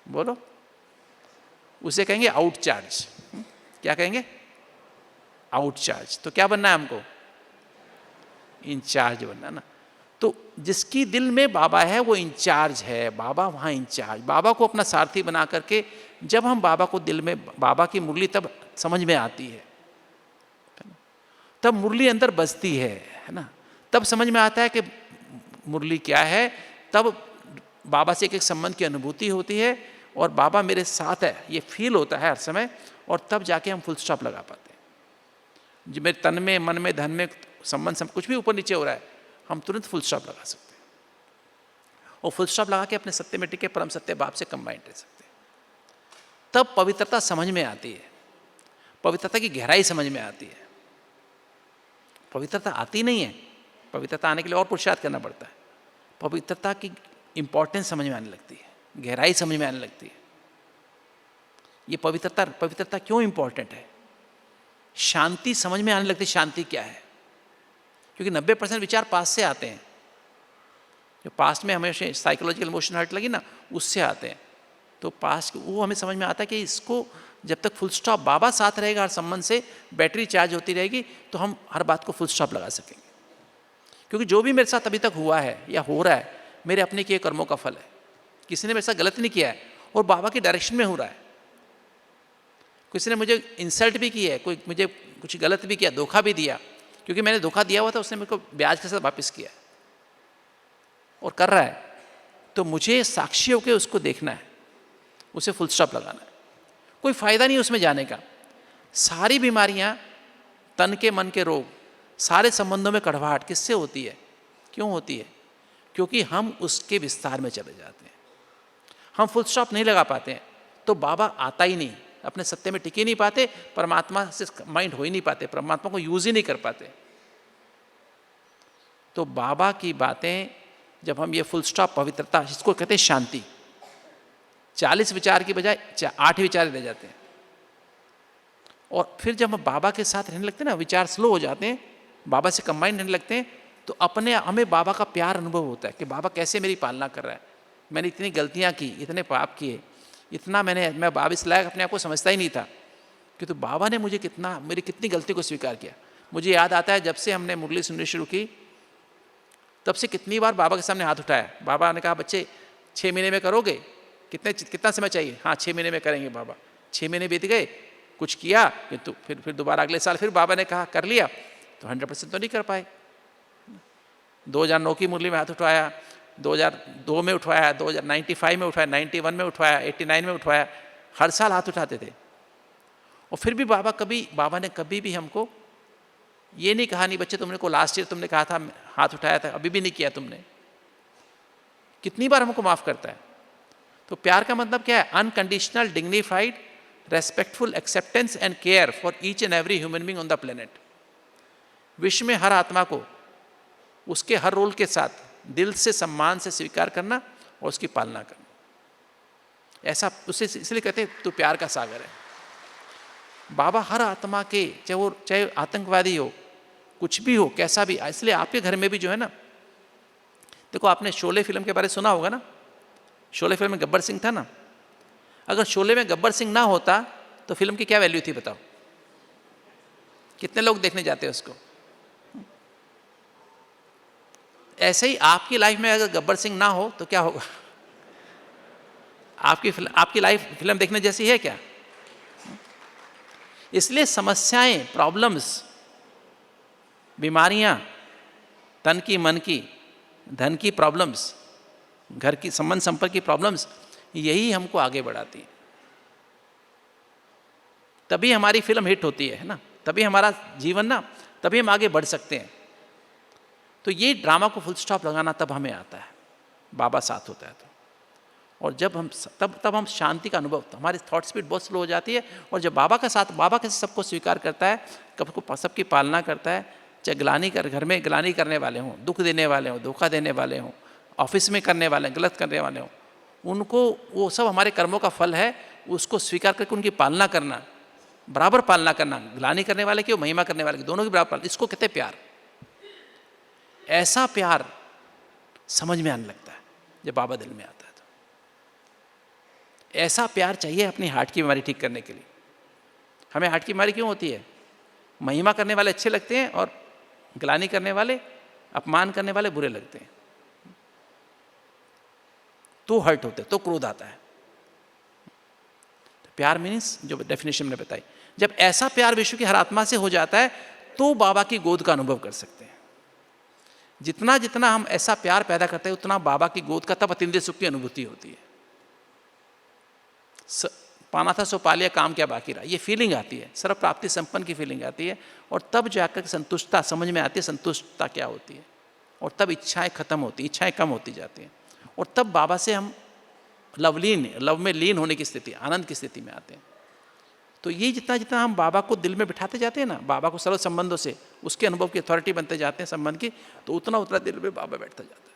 बोलो, उसे कहेंगे आउट चार्ज। क्या कहेंगे, आउट चार्ज। तो क्या बनना है हमको, इंचार्ज बनना ना। तो जिसकी दिल में बाबा है वो इंचार्ज है, बाबा वहाँ इंचार्ज। बाबा को अपना सारथी बना करके जब हम बाबा को दिल में, बाबा की मुरली तब समझ में आती है, तब मुरली अंदर बजती है ना, तब समझ में आता है कि मुरली क्या है, तब बाबा से एक संबंध की अनुभूति होती है और बाबा मेरे साथ है ये फील होता है हर समय, और तब जाके हम फुल स्टॉप लगा पाते हैं। जो मेरे तन में, मन में, धन में संबंध सब कुछ भी ऊपर नीचे हो रहा है, हम तुरंत फुल स्टॉप लगा सकते हैं और फुल स्टॉप लगा के अपने सत्य में टिके परम सत्य बाप से कंबाइंड रह सकते हैं। तब पवित्रता समझ में आती है, पवित्रता की गहराई समझ में आती है। पवित्रता आती नहीं है, पवित्रता आने के लिए और पुरुषार्थ करना पड़ता है। पवित्रता की इंपॉर्टेंस समझ में आने लगती है, गहराई समझ में आने लगती है। ये पवित्रता क्यों इंपॉर्टेंट है, शांति समझ में आने लगती है, शांति क्या है। क्योंकि 90% विचार पास्ट से आते हैं, जो पास्ट में हमेशा साइकोलॉजिकल इमोशनल हर्ट लगी ना, उससे आते हैं। तो पास्ट वो हमें समझ में आता है कि इसको जब तक फुल स्टॉप बाबा साथ रहेगा, हर संबंध से बैटरी चार्ज होती रहेगी, तो हम हर बात को फुल स्टॉप लगा सकेंगे। क्योंकि जो भी मेरे साथ अभी तक हुआ है या हो रहा है, मेरे अपने किए कर्मों का फल है। किसी ने मेरे साथ गलत नहीं किया है और बाबा की डायरेक्शन में हो रहा है। किसी ने मुझे इंसल्ट भी की है, कोई मुझे कुछ गलत भी किया, धोखा भी दिया, क्योंकि मैंने धोखा दिया हुआ था, उसने मेरे को ब्याज के साथ वापस किया और कर रहा है। तो मुझे साक्षी होकर उसको देखना है, उसे फुल स्टॉप लगाना है। कोई फायदा नहीं उसमें जाने का। सारी बीमारियां, तन के मन के रोग, सारे संबंधों में कड़वाहट किससे होती है, क्यों होती है? क्योंकि हम उसके विस्तार में चले जाते हैं, हम फुल स्टॉप नहीं लगा पाते हैं, तो बाबा आता ही नहीं, अपने सत्य में टिके नहीं पाते, परमात्मा से माइंड हो ही नहीं पाते, परमात्मा को यूज ही नहीं कर पाते। तो बाबा की बातें जब हम ये फुल स्टॉप पवित्रता, जिसको कहते हैं शांति, 40 विचार की बजाय 8 विचार रह जाते हैं। और फिर जब हम बाबा के साथ रहने लगते हैं ना, विचार स्लो हो जाते हैं, बाबा से कंबाइन रहने लगते हैं, तो अपने हमें बाबा का प्यार अनुभव होता है कि बाबा कैसे मेरी पालना कर रहा है। मैंने इतनी गलतियां की, इतने पाप किए, इतना मैं बाबा इस लायक अपने आप को समझता ही नहीं था, कि तो बाबा ने मुझे कितना, मेरी कितनी गलती को स्वीकार किया। मुझे याद आता है जब से हमने मुरली सुननी शुरू की, तब से कितनी बार बाबा के सामने हाथ उठाया। बाबा ने कहा बच्चे 6 महीने में करोगे, कितना समय चाहिए? हाँ 6 महीने में करेंगे बाबा। 6 महीने बीत गए, कुछ किया, किंतु फिर दोबारा अगले साल फिर बाबा ने कहा कर लिया, तो 100% तो नहीं कर पाए। 2009 की मुरली में हाथ उठाया, 2002 में उठवाया, 1995 में उठाया, 91 में उठवाया, 89 में उठवाया, हर साल हाथ उठाते थे। और फिर भी बाबा ने कभी भी हमको ये नहीं कहा, नहीं बच्चे तुमने को लास्ट ईयर तुमने कहा था, हाथ उठाया था, अभी भी नहीं किया तुमने। कितनी बार हमको माफ करता है। तो प्यार का मतलब क्या है? Unconditional, dignified, respectful acceptance and care for each and every human being on the planet. विश्व में हर आत्मा को उसके हर रोल के साथ दिल से, सम्मान से स्वीकार करना और उसकी पालना करना। ऐसा उसे इसलिए कहते हैं तू प्यार का सागर है। बाबा हर आत्मा के, चाहे आतंकवादी हो, कुछ भी हो, कैसा भी। इसलिए आपके घर में भी जो है ना, देखो आपने शोले फिल्म के बारे में सुना होगा ना। शोले फिल्म में गब्बर सिंह था ना। अगर शोले में गब्बर सिंह ना होता तो फिल्म की क्या वैल्यू थी बताओ? कितने लोग देखने जाते हैं उसको? ऐसे ही आपकी लाइफ में अगर गब्बर सिंह ना हो तो क्या होगा? आपकी लाइफ फिल्म देखने जैसी है क्या? इसलिए समस्याएं, प्रॉब्लम्स, बीमारियां, तन की, मन की, धन की प्रॉब्लम्स, घर की संबंध संपर्क की प्रॉब्लम्स, यही हमको आगे बढ़ाती है। तभी हमारी फिल्म हिट होती है ना, तभी हमारा जीवन ना, तभी हम आगे बढ़ सकते हैं। तो ये ड्रामा को फुल स्टॉप लगाना तब हमें आता है, बाबा साथ होता है तो। और जब हम तब हम शांति का अनुभव, तो हमारी थॉट स्पीड बहुत स्लो हो जाती है। और जब बाबा का साथ, बाबा कैसे सबको स्वीकार करता है, सबकी पालना करता है, चाहे घर में ग्लानि करने वाले हों, दुख देने वाले हों, धोखा देने वाले हों, ऑफिस में करने वाले, गलत करने वाले हों, उनको वो सब हमारे कर्मों का फल है, उसको स्वीकार करके उनकी पालना करना, बराबर पालना करना, ग्लानि करने वाले की और महिमा करने वाले की, दोनों की बराबर पालना, इसको कहते हैं प्यार। ऐसा प्यार समझ में आने लगता है जब बाबा दिल में आता है। तो ऐसा प्यार चाहिए अपनी हार्ट की बीमारी ठीक करने के लिए। हमें हार्ट की बीमारी क्यों होती है? महिमा करने वाले अच्छे लगते हैं और ग्लानि करने वाले, अपमान करने वाले बुरे लगते हैं, तो हर्ट होते, तो क्रोध आता है। तो प्यार मीन्स जो डेफिनेशन मैंने बताई, जब ऐसा प्यार विश्व की हर आत्मा से हो जाता है तो बाबा की गोद का अनुभव कर सकते हैं। जितना जितना हम ऐसा प्यार पैदा करते हैं उतना बाबा की गोद का तब अतीन्द्रिय सुख की अनुभूति होती है। पाना था सो पा लिया, काम क्या बाकी रहा, ये फीलिंग आती है, सर्व प्राप्ति संपन्न की फीलिंग आती है। और तब जाकर संतुष्टता समझ में आती है, संतुष्टता क्या होती है। और तब इच्छाएं खत्म होती, इच्छाएं कम होती जाती हैं। और तब बाबा से हम लव में लीन होने की स्थिति, आनंद की स्थिति में आते हैं। तो ये जितना जितना हम बाबा को दिल में बिठाते जाते हैं ना, बाबा को सर्व संबंधों से उसके अनुभव की अथॉरिटी बनते जाते हैं संबंध की, तो उतना उतना दिल में बाबा बैठता जाता है।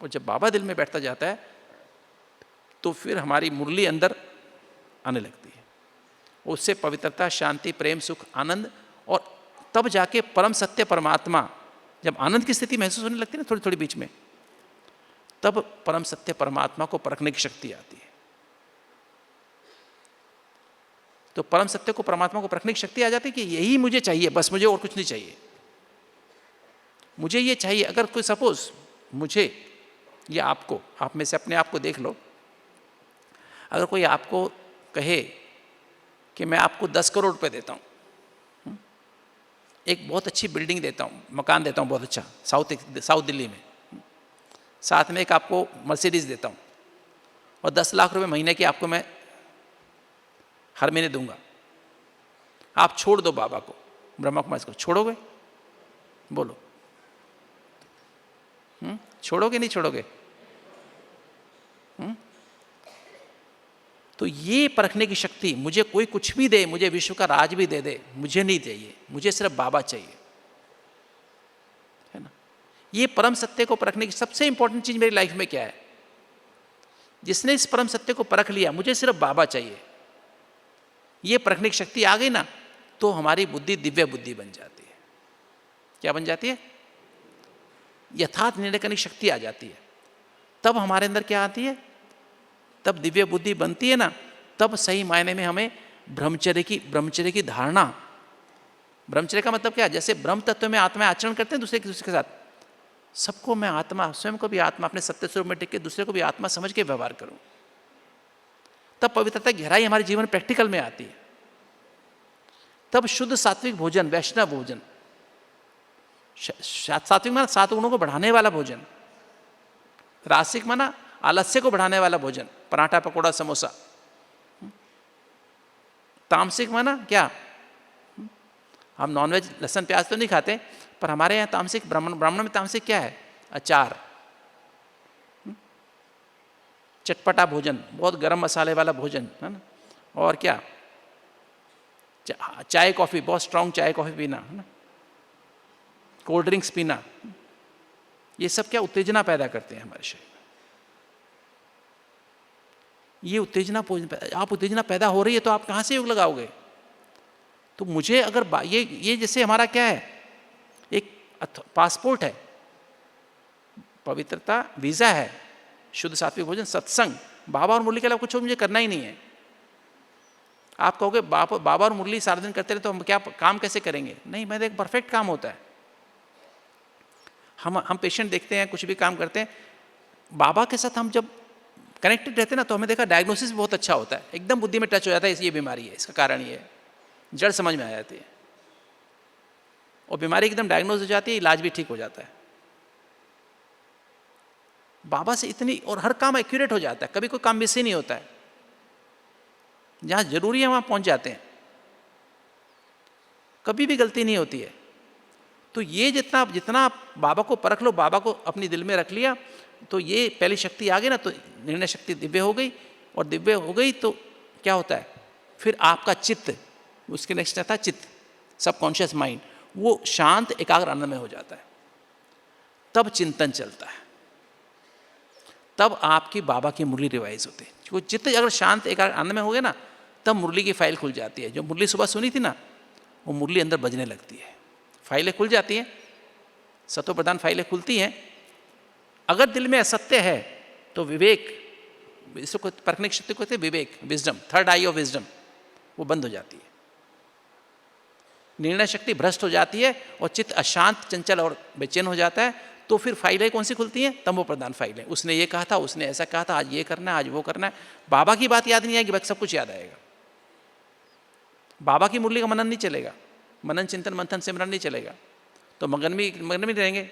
और जब बाबा दिल में बैठता जाता है तो फिर हमारी मुरली अंदर आने लगती है। उससे पवित्रता, शांति, प्रेम, सुख, आनंद, और तब जाके परम सत्य परमात्मा, जब आनंद की स्थिति महसूस होने लगती है ना थोड़ी थोड़ी बीच में, तब परम सत्य परमात्मा को परखने की शक्ति आती है। तो परम सत्य को, परमात्मा को परखने की शक्ति आ जाती है कि यही मुझे चाहिए, बस मुझे और कुछ नहीं चाहिए, मुझे ये चाहिए। अगर कोई सपोज मुझे या आपको, आप में से अपने आप को देख लो, अगर कोई आपको कहे कि मैं आपको 10 करोड़ रुपए देता हूँ, एक बहुत अच्छी बिल्डिंग देता हूँ, मकान देता हूँ बहुत अच्छा साउथ दिल्ली में, साथ में एक आपको मर्सिडीज देता हूँ, और 10 लाख रुपए महीने की आपको मैं हर महीने दूंगा, आप छोड़ दो बाबा को, ब्रह्मा कुमारी को, छोड़ोगे? बोलो, छोड़ोगे नहीं छोड़ोगे? तो ये परखने की शक्ति, मुझे कोई कुछ भी दे, मुझे विश्व का राज भी दे दे, मुझे नहीं चाहिए, मुझे सिर्फ बाबा चाहिए, है ना। ये परम सत्य को परखने की सबसे इंपॉर्टेंट चीज मेरी लाइफ में क्या है? जिसने इस परम सत्य को परख लिया, मुझे सिर्फ बाबा चाहिए, ये परखने की शक्ति आ गई ना, तो हमारी बुद्धि दिव्य बुद्धि बन जाती है। क्या बन जाती है? यथार्थ निर्णय करने की शक्ति आ जाती है। तब हमारे अंदर क्या आती है? तब दिव्य बुद्धि बनती है ना, तब सही मायने में हमें ब्रह्मचर्य की धारणा। ब्रह्मचर्य का मतलब क्या है? जैसे ब्रह्म तत्व में आत्मा आचरण करते हैं दूसरे के साथ, सबको मैं आत्मा, स्वयं को भी आत्मा, अपने सत्य स्वरूप में टिक के दूसरे को भी आत्मा समझ के व्यवहार करूं, तब पवित्रता गहराई हमारे जीवन प्रैक्टिकल में आती है। तब शुद्ध सात्विक भोजन, वैष्णव भोजन, सात्विक माना 7 गुणों को बढ़ाने वाला भोजन, रासिक माना आलस्य को बढ़ाने वाला भोजन, पराठा, पकौड़ा, समोसा। तामसिक माना क्या? हम नॉनवेज, लहसुन, प्याज तो नहीं खाते, पर हमारे यहाँ तामसिक, ब्राह्मण में तामसिक क्या है? अचार, चटपटा भोजन, बहुत गरम मसाले वाला भोजन, है ना। और क्या? चाय कॉफी, बहुत स्ट्रांग चाय कॉफी पीना, है ना, कोल्ड ड्रिंक्स पीना, ये सब क्या उत्तेजना पैदा करते हैं हमारे शरीर में। ये उत्तेजना, आप उत्तेजना पैदा हो रही है तो आप कहाँ से योग लगाओगे? तो मुझे अगर ये जैसे हमारा क्या है, एक पासपोर्ट है, पवित्रता वीजा है, शुद्ध सात्विक भोजन, सत्संग, बाबा और मुरली के अलावा कुछ मुझे करना ही नहीं है। आप कहोगे बाबा और मुरली सारा दिन करते रहे तो हम क्या काम कैसे करेंगे? नहीं, मैं एक परफेक्ट काम होता है। हम पेशेंट देखते हैं, कुछ भी काम करते हैं, बाबा के साथ हम जब कनेक्टेड रहते हैं ना, तो हमें देखा डायग्नोसिस बहुत अच्छा होता है, एकदम बुद्धि में टच हो जाता है, ये बीमारी है, इसका कारण ये है, जड़ समझ में आ जाती है, और बीमारी एकदम डायग्नोज हो जाती है, इलाज भी ठीक हो जाता है। बाबा से इतनी, और हर काम एक्यूरेट हो जाता है, कभी कोई काम मिस ही नहीं होता है, जहाँ जरूरी है वहाँ पहुँच जाते हैं, कभी भी गलती नहीं होती है। तो ये जितना जितना आप बाबा को परख लो, बाबा को अपनी दिल में रख लिया, तो ये पहली शक्ति आ गई ना, तो निर्णय शक्ति दिव्य हो गई, और दिव्य हो गई तो क्या होता है? फिर आपका चित्त, उसके नेक्स्ट आता है चित्त, सबकॉन्शियस माइंड, वो शांत एकाग्र आनंद में हो जाता है। तब चिंतन चलता है, तब आपकी बाबा की मुरली रिवाइज होती है। क्योंकि जितने अगर शांत एक आनंद में हो गए ना, तब मुरली की फाइल खुल जाती है। जो मुरली सुबह सुनी थी ना, वो मुरली अंदर बजने लगती है, फाइलें खुल जाती हैं, सतो प्रधान फाइलें खुलती हैं। अगर दिल में असत्य है तो विवेक, इसको परखने की शक्ति को कहते हैं विवेक, wisdom, third eye of wisdom, वो बंद हो जाती है। निर्णय शक्ति भ्रष्ट हो जाती है और चित्त अशांत, चंचल और बेचैन हो जाता है। तो फिर फाइलें कौन सी खुलती हैं? तमो प्रधान फाइलें। उसने ये कहा था, उसने ऐसा कहा था, आज ये करना है, आज वो करना है। बाबा की बात याद नहीं आएगी, बाकी सब कुछ याद आएगा। बाबा की मुरली का मनन नहीं चलेगा, मनन चिंतन मंथन सिमरन नहीं चलेगा, तो मगन में रहेंगे,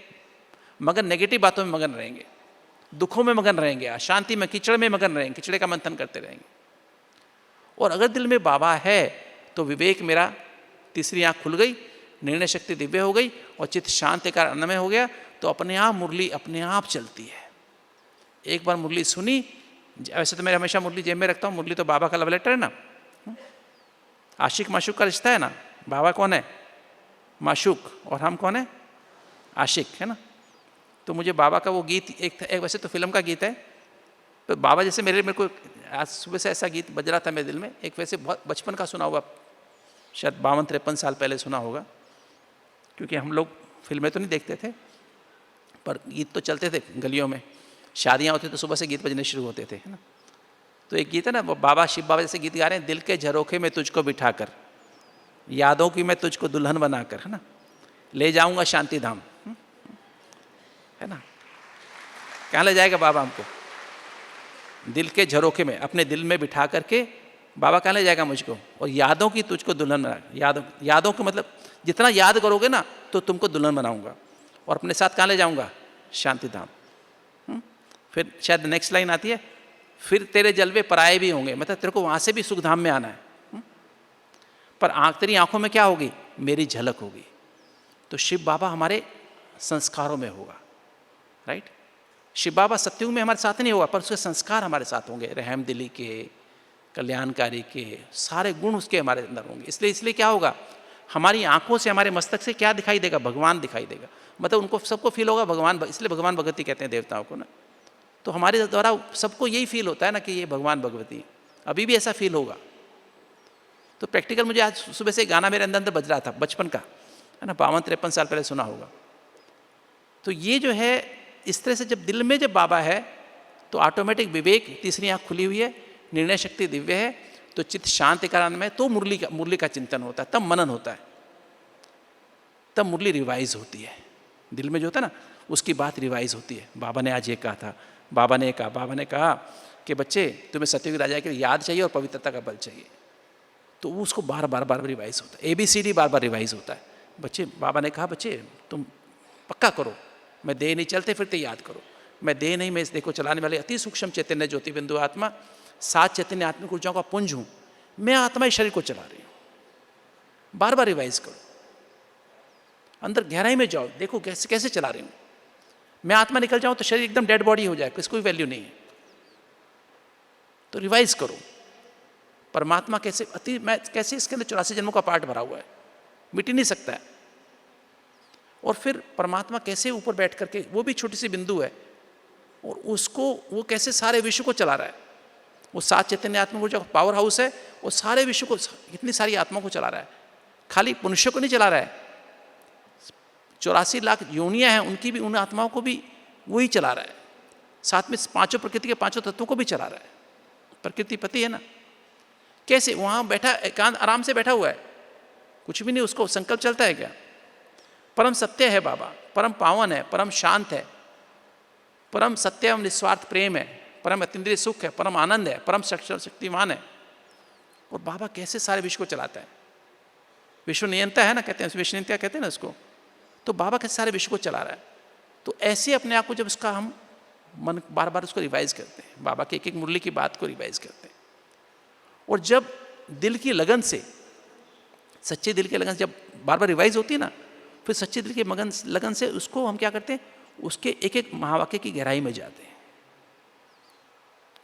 मगन नेगेटिव बातों में मगन रहेंगे, दुखों में मगन रहेंगे, अशांति में, कीचड़ में मगन रहेंगे, कीचड़े का मंथन करते रहेंगे। और अगर दिल में बाबा है तो विवेक मेरा, तीसरी आंख खुल गई, निर्णय शक्ति दिव्य हो गई और चित्त शांत एकार अन्नमय हो गया, तो अपने आप मुरली अपने आप चलती है। एक बार मुरली सुनी, वैसे तो मैं हमेशा मुरली जेब में रखता हूँ, मुरली तो बाबा का लव लेटर है ना, आशिक माशूक का रिश्ता है ना। बाबा कौन है? माशूक, और हम कौन है? आशिक, है ना। तो मुझे बाबा का वो गीत एक वैसे तो फिल्म का गीत है, तो बाबा जैसे मेरे को आज सुबह से ऐसा गीत बज रहा था मेरे दिल में, एक वैसे बहुत बचपन का सुना हुआ, शायद 52-53 साल पहले सुना होगा, क्योंकि हम लोग फिल्में तो नहीं देखते थे, पर गीत तो चलते थे गलियों में, शादियाँ होती तो सुबह से गीत बजने शुरू होते थे, है ना। तो एक गीत है ना, वो बाबा, शिव बाबा जैसे गीत गा रहे हैं, दिल के झरोखे में तुझको बिठाकर, यादों की मैं तुझको दुल्हन बनाकर, है ना, ले जाऊंगा शांति धाम, है ना। कहाँ ले जाएगा बाबा हमको? दिल के झरोखे में, अपने दिल में बिठा करके बाबा कहाँ ले जाएगा मुझको, और यादों की तुझको दुल्हन बना, यादों को मतलब जितना याद करोगे ना तो तुमको दुल्हन बनाऊंगा, और अपने साथ कहाँ ले जाऊंगा? शांति धाम। फिर शायद नेक्स्ट लाइन आती है, फिर तेरे जलवे पराए भी होंगे, मतलब तेरे को वहाँ से भी सुखधाम में आना है, पर तेरी आंखों में क्या होगी? मेरी झलक होगी। तो शिव बाबा हमारे संस्कारों में होगा, राइट। शिव बाबा सत्युग में हमारे साथ नहीं होगा, पर उसके संस्कार हमारे साथ होंगे, रहम दिली के, कल्याणकारी के, सारे गुण उसके हमारे अंदर होंगे। इसलिए क्या होगा? हमारी आंखों से, हमारे मस्तक से क्या दिखाई देगा? भगवान दिखाई देगा। मतलब उनको सबको फील होगा भगवान, इसलिए भगवान भगवती कहते हैं देवताओं को ना। तो हमारे द्वारा सबको यही फील होता है ना कि ये भगवान भगवती, अभी भी ऐसा फील होगा। तो प्रैक्टिकल मुझे आज सुबह से गाना मेरे अंदर बज रहा था, बचपन का, है ना, 52-53 साल पहले सुना होगा। तो ये जो है, इस तरह से जब दिल में जब बाबा है तो ऑटोमेटिक विवेक, तीसरी आंख खुली हुई है, निर्णय शक्ति दिव्य है, तो चित्त शांति कारण में, तो मुरली का चिंतन होता है, तब मनन होता है, तब मुरली रिवाइज होती है। दिल में जो होता है ना, उसकी बात रिवाइज होती है। बाबा ने आज ये कहा था, बाबा ने कहा कि बच्चे तुम्हें सत्ययुग राजा के लिए याद चाहिए और पवित्रता का बल चाहिए, तो उसको बार बार रिवाइज होता है। ABCD बार बार रिवाइज होता है। बच्चे, बाबा ने कहा बच्चे तुम पक्का करो, मैं देह नहीं चलते फिरते याद करो, मैं देह नहीं, मैं इस देह को चलाने वाले अति सूक्ष्म चैतन्य ज्योति बिंदु आत्मा, 7 चैतन्य आत्मिक ऊर्जाओं का पुंज हूँ, मैं आत्मा इस शरीर को चला रही हूँ। बार बार रिवाइज करो, अंदर गहराई में जाओ, देखो कैसे चला रही हूँ। मैं आत्मा निकल जाऊँ तो शरीर एकदम डेड बॉडी हो जाए, इसको कोई वैल्यू नहीं है। तो रिवाइज करो, परमात्मा मैं कैसे इसके अंदर 84 जन्मों का पार्ट भरा हुआ है, मिट ही नहीं सकता है। और फिर परमात्मा कैसे ऊपर बैठ करके, वो भी छोटी सी बिंदु है, और उसको वो कैसे सारे विश्व को चला रहा है। वो 7 चैतन्य आत्मा को जो पावर हाउस है, वो सारे विश्व को, इतनी सारी आत्माओं को चला रहा है। खाली मनुष्य को नहीं चला रहा है, 84 लाख योनियाँ हैं, उनकी भी, उन आत्माओं को भी वही चला रहा है। साथ में 5 प्रकृति के 5 तत्वों को भी चला रहा है। प्रकृति पति है ना, कैसे वहाँ बैठा, एकांत आराम से बैठा हुआ है, कुछ भी नहीं, उसको संकल्प चलता है क्या? परम सत्य है बाबा, परम पावन है, परम शांत है, परम सत्य एवं निस्वार्थ प्रेम है, परम अतीन्द्रिय सुख है, परम आनंद है, परम शक्तिमान है। और बाबा कैसे सारे विश्व को चलाता है, विश्व नियंता है ना, कहते हैं, विश्व नियंता कहते हैं ना उसको। तो बाबा कैसे सारे विश्व को चला रहा है। तो ऐसे अपने आप को जब उसका हम मन बार बार उसको रिवाइज करते हैं, बाबा के एक मुरली की बात को रिवाइज करते हैं, और जब दिल की लगन से, सच्चे दिल की लगन से जब बार बार रिवाइज होती है ना, फिर सच्चे दिल की लगन से उसको हम क्या करते हैं, उसके एक महावाक्य की गहराई में जाते हैं।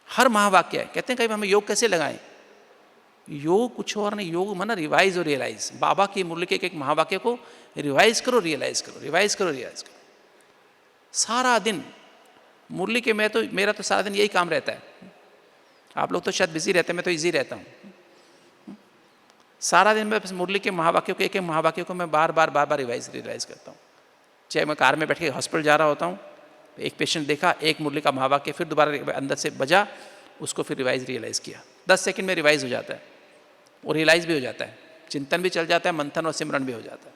हर महावाक्य है, कहते हैं कहीं हमें योग कैसे लगाएं, योग कुछ और नहीं, योग माना रिवाइज और रियलाइज। बाबा की मुरली के एक महावाक्य को रिवाइज करो, रियलाइज करो, रिवाइज करो, रियलाइज करो। सारा दिन मुरली के मेरा तो सारा दिन यही काम रहता है। आप लोग तो शायद बिजी रहते हैं, मैं तो इजी रहता हूँ। सारा दिन मैं बस मुरली के महावाक्यों को, एक एक महावाक्यों को मैं बार बार रिवाइज करता हूँ। चाहे मैं कार में बैठ के हॉस्पिटल जा रहा होता हूँ, एक पेशेंट देखा, एक मुरली का महावाक्य फिर दोबारा अंदर से बजा, उसको फिर रियलाइज़ किया, 10 सेकंड में रिवाइज हो जाता है और रियलाइज़ भी हो जाता है, चिंतन भी चल जाता है, मंथन और सिमरन भी हो जाता है।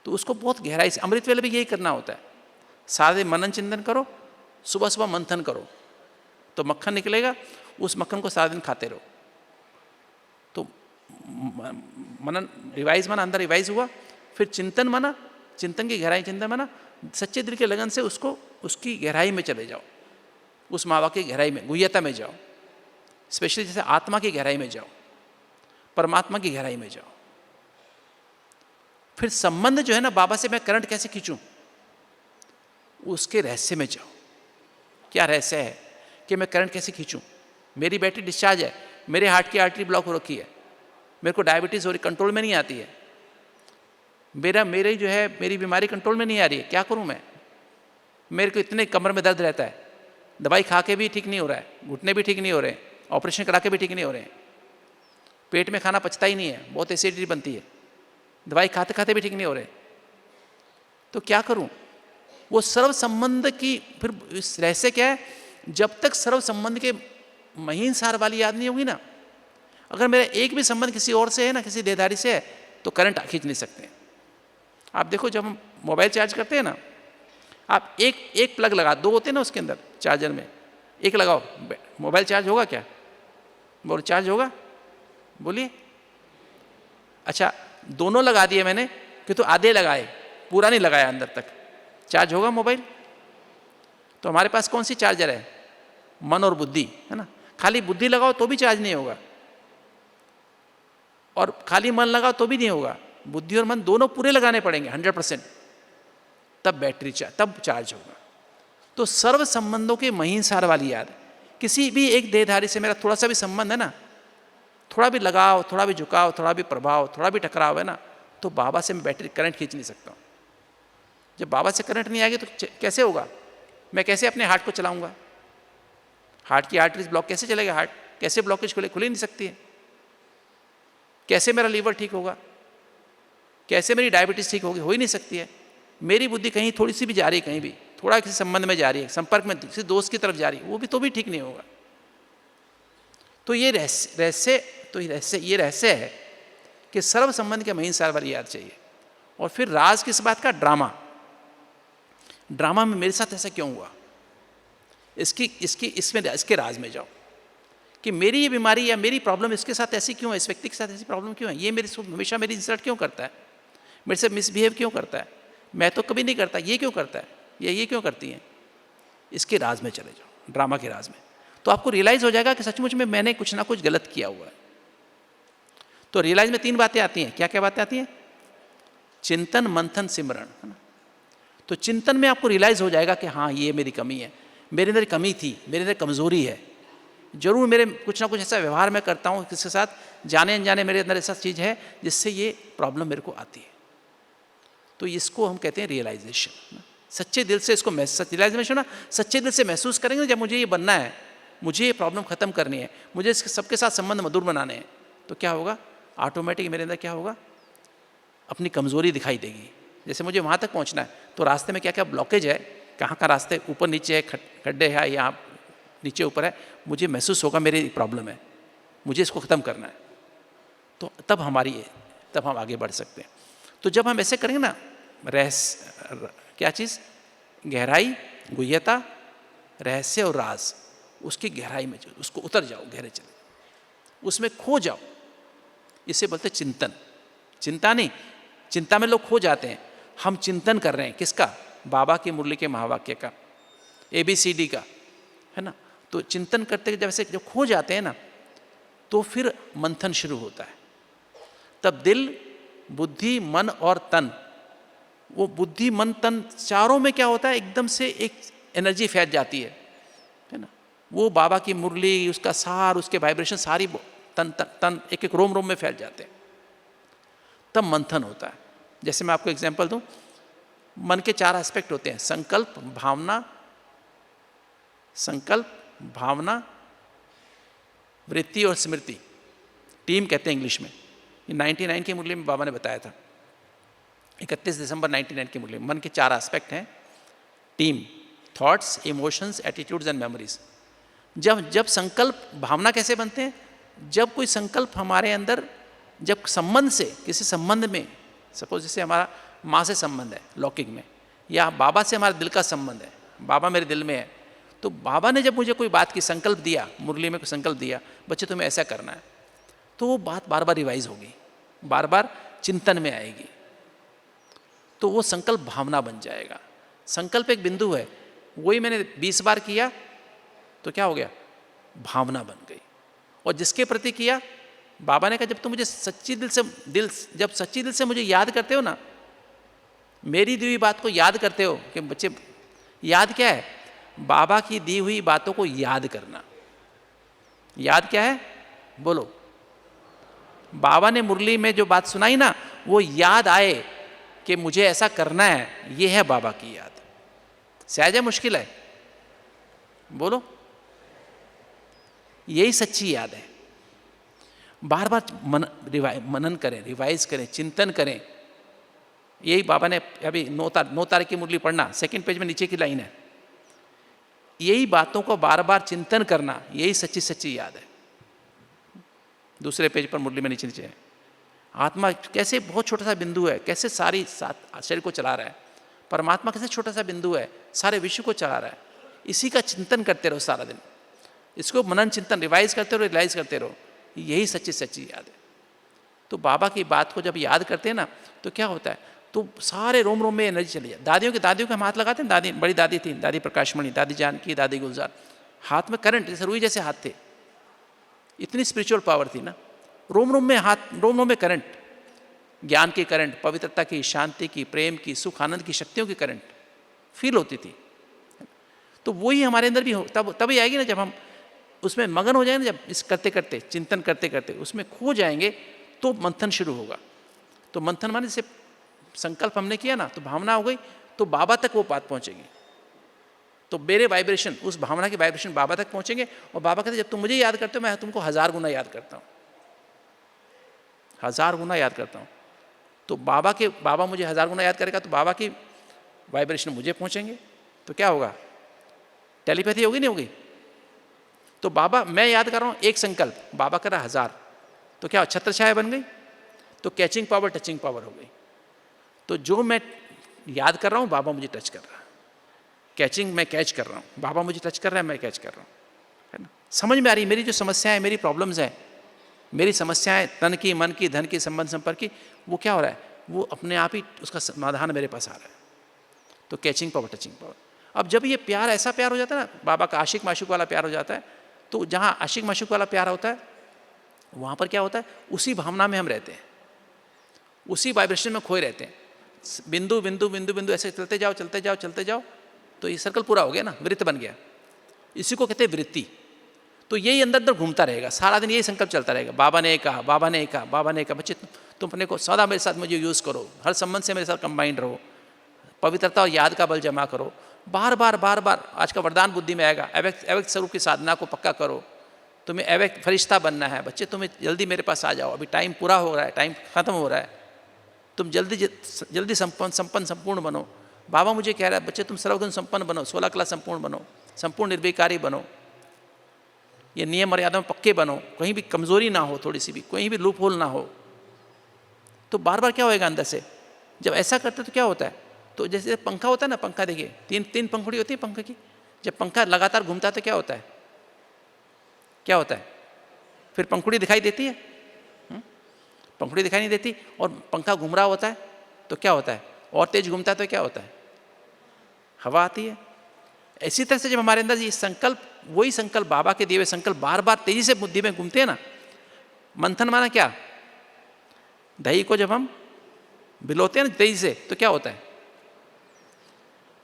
तो उसको बहुत गहराई से, अमृत वेले भी यही करना होता है। सारा दिन मनन चिंतन करो, सुबह सुबह मंथन करो तो मक्खन निकलेगा, उस मक्खन को सारा दिन खाते रहो। तो मनन रिवाइज माना अंदर रिवाइज हुआ, फिर चिंतन माना, चिंतन की गहराई, चिंतन माना सच्चे दिल के लगन से उसको उसकी गहराई में चले जाओ, उस महावाक्य की गहराई में, गुह्यता में जाओ, स्पेशली जैसे आत्मा की गहराई में जाओ, परमात्मा की गहराई में जाओ। फिर संबंध जो है ना बाबा से, मैं करंट कैसे खींचूं, उसके रहस्य में जाओ। क्या रहस्य है कि मैं करंट कैसे खींचूं? मेरी बैटरी डिस्चार्ज है, मेरे हार्ट की आर्टरी ब्लॉक हो रखी है, मेरे को डायबिटीज़ हो रही, कंट्रोल में नहीं आती है, मेरी जो है मेरी बीमारी कंट्रोल में नहीं आ रही है, क्या करूं मैं? मेरे को इतने कमर में दर्द रहता है, दवाई खा के भी ठीक नहीं हो रहा है, घुटने भी ठीक नहीं हो रहे हैं, ऑपरेशन करा के भी ठीक नहीं हो रहे हैं, पेट में खाना पचता ही नहीं है, बहुत एसिडिटी बनती है, दवाई खाते खाते भी ठीक नहीं हो रहे, तो क्या करूं? वो सर्व संबंध की, फिर इस रहस्य क्या है, जब तक सर्व संबंध के महीन सार वाली याद नहीं होगी ना, अगर मेरा एक भी संबंध किसी और से है ना, किसी देहधारी से है, तो करंट खींच नहीं सकते। आप देखो जब हम मोबाइल चार्ज करते हैं ना, आप एक प्लग लगा, 2 होते हैं ना उसके अंदर चार्जर में, एक लगाओ, मोबाइल चार्ज होगा क्या? बोल चार्ज होगा? बोलिए। अच्छा, दोनों लगा दिए मैंने कि तो आधे लगाए, पूरा नहीं लगाया अंदर तक, चार्ज होगा मोबाइल? तो हमारे पास कौन सी चार्जर है? मन और बुद्धि, है ना। खाली बुद्धि लगाओ तो भी चार्ज नहीं होगा, और खाली मन लगाओ तो भी नहीं होगा, बुद्धि और मन दोनों पूरे लगाने पड़ेंगे 100%, तब बैटरी तब चार्ज होगा। तो सर्व संबंधों के महीन सार वाली याद, किसी भी एक देहधारी से मेरा थोड़ा सा भी संबंध है ना, थोड़ा भी लगाव, थोड़ा भी झुकाव, थोड़ा भी प्रभाव, थोड़ा भी टकराव है ना, तो बाबा से मैं बैटरी करंट खींच नहीं सकता हूँ। जब बाबा से करंट नहीं आएगी तो कैसे होगा? मैं कैसे अपने हार्ट को चलाऊंगा? हार्ट की आर्टरीज ब्लॉक कैसे चलेगा? हार्ट कैसे ब्लॉकेज खुल ही नहीं सकती है। कैसे मेरा लीवर ठीक होगा? कैसे मेरी डायबिटीज़ ठीक होगी? हो ही नहीं सकती है। मेरी बुद्धि कहीं थोड़ी सी भी जा रही है, कहीं भी थोड़ा किसी संबंध में जा रही है, संपर्क में किसी दोस्त की तरफ जा रही है, वो भी तो भी ठीक नहीं होगा। तो ये रहस्य है कि सर्व संबंध के महीन सार वाली याद चाहिए। और फिर राज किस बात का? ड्रामा में मेरे साथ ऐसा क्यों हुआ, इसके राज में जाओ कि मेरी ये बीमारी या मेरी प्रॉब्लम इसके साथ ऐसी क्यों है, इस व्यक्ति के साथ ऐसी प्रॉब्लम क्यों है, ये हमेशा मेरी इंसल्ट क्यों करता है, मेरे से मिसबिहेव क्यों करता है, मैं तो कभी नहीं करता, ये क्यों करता है, ये क्यों करती हैं। इसके राज में चले जाओ, ड्रामा के राज में, तो आपको रियलाइज़ हो जाएगा कि सचमुच में मैंने कुछ ना कुछ गलत किया हुआ है। तो रियलाइज में 3 बातें आती हैं। क्या क्या बातें आती हैं? चिंतन, मंथन, सिमरण, है ना। तो चिंतन में आपको रियलाइज़ हो जाएगा कि हाँ, ये मेरी कमी है, मेरे अंदर कमी थी, मेरे अंदर कमज़ोरी है, जरूर मेरे कुछ ना कुछ ऐसा व्यवहार मैं करता हूँ किसके साथ, जाने अनजाने मेरे अंदर ऐसा चीज़ है जिससे ये प्रॉब्लम मेरे को आती है। तो इसको हम कहते हैं रियलाइजेशन। सच्चे दिल से इसको रियलाइजेशन ना सच्चे दिल से महसूस करेंगे, जब मुझे ये बनना है, मुझे ये प्रॉब्लम ख़त्म करनी है, मुझे इसके सबके साथ संबंध मधुर बनाने हैं, तो क्या होगा? ऑटोमेटिक मेरे अंदर क्या होगा? अपनी कमज़ोरी दिखाई देगी। जैसे मुझे वहाँ तक पहुँचना है, तो रास्ते में क्या क्या ब्लॉकेज है, कहाँ का रास्ते ऊपर नीचे है, खड्डे है, यहाँ नीचे ऊपर है, मुझे महसूस होगा मेरी प्रॉब्लम है, मुझे इसको ख़त्म करना है। तो तब हम आगे बढ़ सकते हैं। तो जब हम ऐसे करेंगे ना, क्या चीज़? गहराई, गुह्यता, रहस्य और राज, उसकी गहराई में जाओ, उसको उतर जाओ, गहरे चले, उसमें खो जाओ। इसे बोलते चिंतन। चिंता नहीं, चिंता में लोग खो जाते हैं। हम चिंतन कर रहे हैं किसका? बाबा की मुरली के महावाक्य का, ABCD का, है ना। तो चिंतन करते जब खो जाते हैं ना, तो फिर मंथन शुरू होता है। तब दिल, बुद्धि, मन और तन, वो बुद्धि, मन, तन चारों में क्या होता है? एकदम से एक एनर्जी फैल जाती है ना। वो बाबा की मुरली, उसका सार, उसके वाइब्रेशन सारी तन एक एक रोम में फैल जाते हैं। तब मंथन होता है। जैसे मैं आपको एग्जांपल दूं, मन के 4 एस्पेक्ट होते हैं: संकल्प, भावना, संकल्प, भावना, वृत्ति और स्मृति, टीम कहते हैं इंग्लिश में। ये 99 की मुरली में बाबा ने बताया था, 31 दिसंबर 99 की मुरली में। मन के 4 एस्पेक्ट हैं, team, thoughts, emotions, attitudes and memories. जब संकल्प, भावना कैसे बनते हैं? जब कोई संकल्प हमारे अंदर, जब संबंध से, किसी संबंध में, सपोज जैसे हमारा माँ से संबंध है लौकिक में, या बाबा से हमारा दिल का संबंध है, बाबा मेरे दिल में है, तो बाबा ने जब मुझे कोई बात की संकल्प दिया, मुरली में कोई संकल्प दिया, बच्चे तुम्हें ऐसा करना है, तो वो बात बार बार रिवाइज होगी, बार बार चिंतन में आएगी, तो वो संकल्प भावना बन जाएगा। संकल्प एक बिंदु है, वही मैंने 20 बार किया तो क्या हो गया? भावना बन गई। और जिसके प्रति किया, बाबा ने कहा जब तुम मुझे सच्ची जब सच्ची दिल से मुझे याद करते हो ना, मेरी दी हुई बात को याद करते हो, कि बच्चे याद क्या है? बाबा की दी हुई बातों को याद करना। याद क्या है? बोलो। बाबा ने मुरली में जो बात सुनाई ना, वो याद आए कि मुझे ऐसा करना है, ये है बाबा की याद। सहज है, मुश्किल है? बोलो। यही सच्ची याद है। बार बार मनन करें, रिवाइज करें, चिंतन करें। यही बाबा ने अभी 9 तारीख की मुरली पढ़ना, 2nd पेज में नीचे की लाइन है, यही बातों को बार बार चिंतन करना, यही सच्ची याद है। दूसरे पेज पर मुरली में नीचे है, आत्मा कैसे बहुत छोटा सा बिंदु है, कैसे सारी शरीर को चला रहा है। परमात्मा कैसे छोटा सा बिंदु है, सारे विश्व को चला रहा है। इसी का चिंतन करते रहो सारा दिन, इसको मनन चिंतन रिवाइज करते रहो, रियलाइज करते रहो, यही सच्ची याद है। तो बाबा की बात को जब याद करते हैं ना, तो क्या होता है? तो सारे रोम रोम में एनर्जी चली जाए। दादियों के हम हाथ लगाते हैं, दादी, बड़ी दादी थी, दादी प्रकाशमणि, दादी जानकी, दादी गुलजार, हाथ में करंट जैसे रुई जैसे हाथ थे, इतनी स्पिरिचुअल पावर थी ना। रोम रोम में हाथ, रोम रोम में करंट, ज्ञान की करंट, पवित्रता की, शांति की, प्रेम की, सुख आनंद की शक्तियों की करंट फील होती थी। तो वही हमारे अंदर भी हो, तभी आएगी ना, जब हम उसमें मगन हो जाएंगे, जब इस करते करते, चिंतन करते करते उसमें खो जाएंगे, तो मंथन शुरू होगा। तो मंथन माने जैसे संकल्प हमने किया ना, तो भावना हो गई, तो बाबा तक वो बात पहुंचेगी। तो मेरे वाइब्रेशन, उस भावना की वाइब्रेशन बाबा तक पहुंचेंगे। और बाबा कहते जब तुम मुझे याद करते हो, मैं तुमको 1000 गुना याद करता हूँ, 1000 गुना याद करता हूँ। तो बाबा मुझे 1000 गुना याद करेगा, तो बाबा की वाइब्रेशन मुझे पहुंचेंगे, तो क्या होगा? टेलीपैथी होगी, नहीं होगी? तो बाबा, मैं याद कर रहा हूँ एक संकल्प, बाबा कर रहा 1000, तो क्या छत्र छाया बन गई? तो कैचिंग पावर, टचिंग पावर हो गई। तो जो मैं याद कर रहा हूँ, बाबा मुझे टच कर रहा है। कैचिंग, मैं कैच कर रहा हूँ, बाबा मुझे टच कर रहा है, मैं कैच कर रहा हूँ, है ना? समझ में आ रही मेरी जो समस्याएं, मेरी प्रॉब्लम्स हैं, मेरी समस्याएं तन की, मन की, धन की, संबंध संपर्क की, वो क्या हो रहा है? वो अपने आप ही उसका समाधान मेरे पास आ रहा है। तो कैचिंग पावर, टचिंग पावर। अब जब ये प्यार, ऐसा प्यार हो जाता है ना, बाबा का आशिक माशूक वाला प्यार हो जाता है, तो जहाँ आशिक माशूक वाला प्यार होता है, वहाँ पर क्या होता है? उसी भावना में हम रहते हैं, उसी वाइब्रेशन में खोए रहते हैं। बिंदु बिंदु बिंदु बिंदु ऐसे चलते जाओ, चलते जाओ, चलते जाओ, तो ये सर्कल पूरा हो गया ना, वृत्त बन गया। इसी को कहते हैं वृत्ति। तो यही अंदर अंदर घूमता रहेगा, सारा दिन यही संकल्प चलता रहेगा, बाबा ने कहा, बाबा ने कहा, बाबा ने कहा। बच्चे, तुम अपने को सदा मेरे साथ मुझे यूज़ करो, हर संबंध से मेरे साथ कंबाइंड रहो, पवित्रता और याद का बल जमा करो, बार बार बार बार। आज का वरदान बुद्धि में आएगा, अव्यक्त स्वरूप की साधना को पक्का करो, तुम्हें अव्यक्त फरिश्ता बनना है। बच्चे, तुम्हें जल्दी मेरे पास आ जाओ, अभी टाइम पूरा हो रहा है, टाइम खत्म हो रहा है, तुम जल्दी संपूर्ण बनो। बाबा मुझे कह रहा है, बच्चे तुम सर्वगुण संपन्न बनो, 16 कला संपूर्ण बनो, संपूर्ण निर्विकारी बनो, ये नियम मर्यादा में पक्के बनो, कहीं भी कमजोरी ना हो, थोड़ी सी भी, कहीं भी लूप होल ना हो। तो बार बार क्या होएगा अंदर से, जब ऐसा करते तो क्या होता है? तो जैसे पंखा होता है ना, पंखा देखिए, तीन पंखुड़ी होती है पंखे की। जब पंखा लगातार घूमता है तो क्या होता है? क्या होता है? फिर पंखुड़ी दिखाई देती है? पंखुड़ी दिखाई नहीं देती। और पंखा घूम रहा होता है तो क्या होता है? और तेज घूमता है तो क्या होता है? हवा आती है। इसी तरह से जब हमारे अंदर ये संकल्प, वही संकल्प, बाबा के दिए हुए संकल्प बार बार तेजी से बुद्धि में घूमते हैं ना। मंथन माना क्या? दही को जब हम भिलोते हैं ना तेजी से, तो क्या होता है?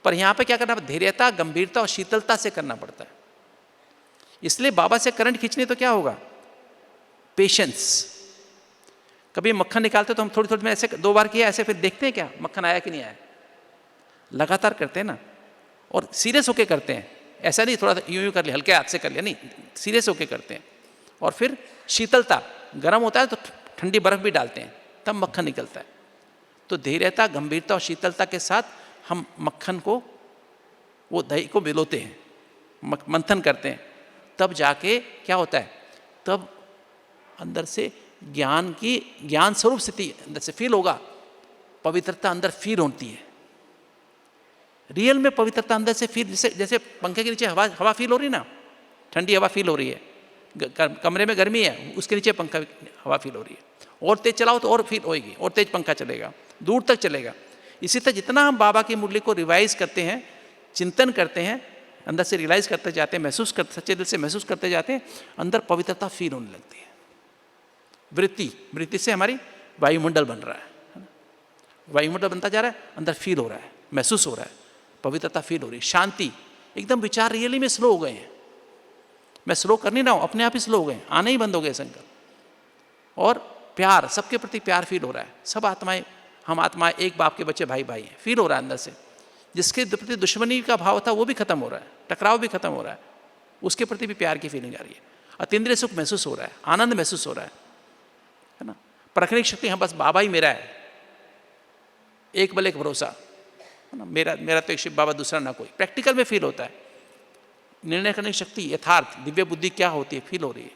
पर यहाँ पे क्या करना पड़ता है? धैर्यता, गंभीरता और शीतलता से करना पड़ता है। इसलिए बाबा से करंट खींचने तो क्या होगा? पेशेंस। कभी मक्खन निकालते तो हम थोड़ी थोड़ी में ऐसे 2 बार किया, ऐसे फिर देखते हैं क्या मक्खन आया कि नहीं आया। लगातार करते हैं ना, और सीरियस होके करते हैं, ऐसा नहीं थोड़ा यूं यूं कर लिया, हल्के हाथ से कर लिया, नहीं, सीरियस होके करते हैं। और फिर शीतलता, गर्म होता है तो ठंडी बर्फ भी डालते हैं, तब मक्खन निकलता है। तो धैर्यता, गंभीरता और शीतलता के साथ हम मक्खन को, वो दही को मिलोते हैं, मंथन करते हैं, तब जाके क्या होता है, तब अंदर से ज्ञान स्वरूप स्थिति अंदर से फील होगा, पवित्रता अंदर फील होती है। रियल में पवित्रता अंदर से फील, जैसे पंखे के नीचे हवा फील हो रही ना, ठंडी हवा फील हो रही है, कमरे में गर्मी है, उसके नीचे पंखा हवा फील हो रही है, और तेज चलाओ तो और फील होएगी, और तेज पंखा चलेगा, दूर तक चलेगा। इसी तरह जितना हम बाबा की मुरली को रिवाइज करते हैं, चिंतन करते हैं, अंदर से रियलाइज करते जाते हैं, महसूस करते, सच्चे दिल से महसूस करते जाते हैं, अंदर पवित्रता फील होने लगती है। वृत्ति से हमारी वायुमंडल बन रहा है, वायुमंडल बनता जा रहा है, अंदर फील हो रहा है, महसूस हो रहा है, पवित्रता फील हो रही है। शांति, एकदम विचार रियली में स्लो हो गए हैं, मैं स्लो कर नहीं रहा हूँ, अपने आप ही स्लो हो गए, आने ही बंद हो गए संकल्प। और प्यार, सबके प्रति प्यार फील हो रहा है, सब आत्माएं, हम आत्माएं एक बाप के बच्चे, भाई भाई हैं, फील हो रहा है अंदर से। जिसके प्रति दुश्मनी का भाव था वो भी खत्म हो रहा है, टकराव भी खत्म हो रहा है, उसके प्रति भी प्यार की फीलिंग आ रही है, अतीन्द्रिय सुख महसूस हो रहा है, आनंद महसूस हो रहा है ना। परखने की शक्ति, हाँ बस बाबा ही मेरा है, एक बल एक भरोसा, है ना, मेरा तो एक शिव बाबा, दूसरा ना कोई, प्रैक्टिकल में फील होता है। निर्णय करने की शक्ति, यथार्थ दिव्य बुद्धि क्या होती है, फील हो रही है,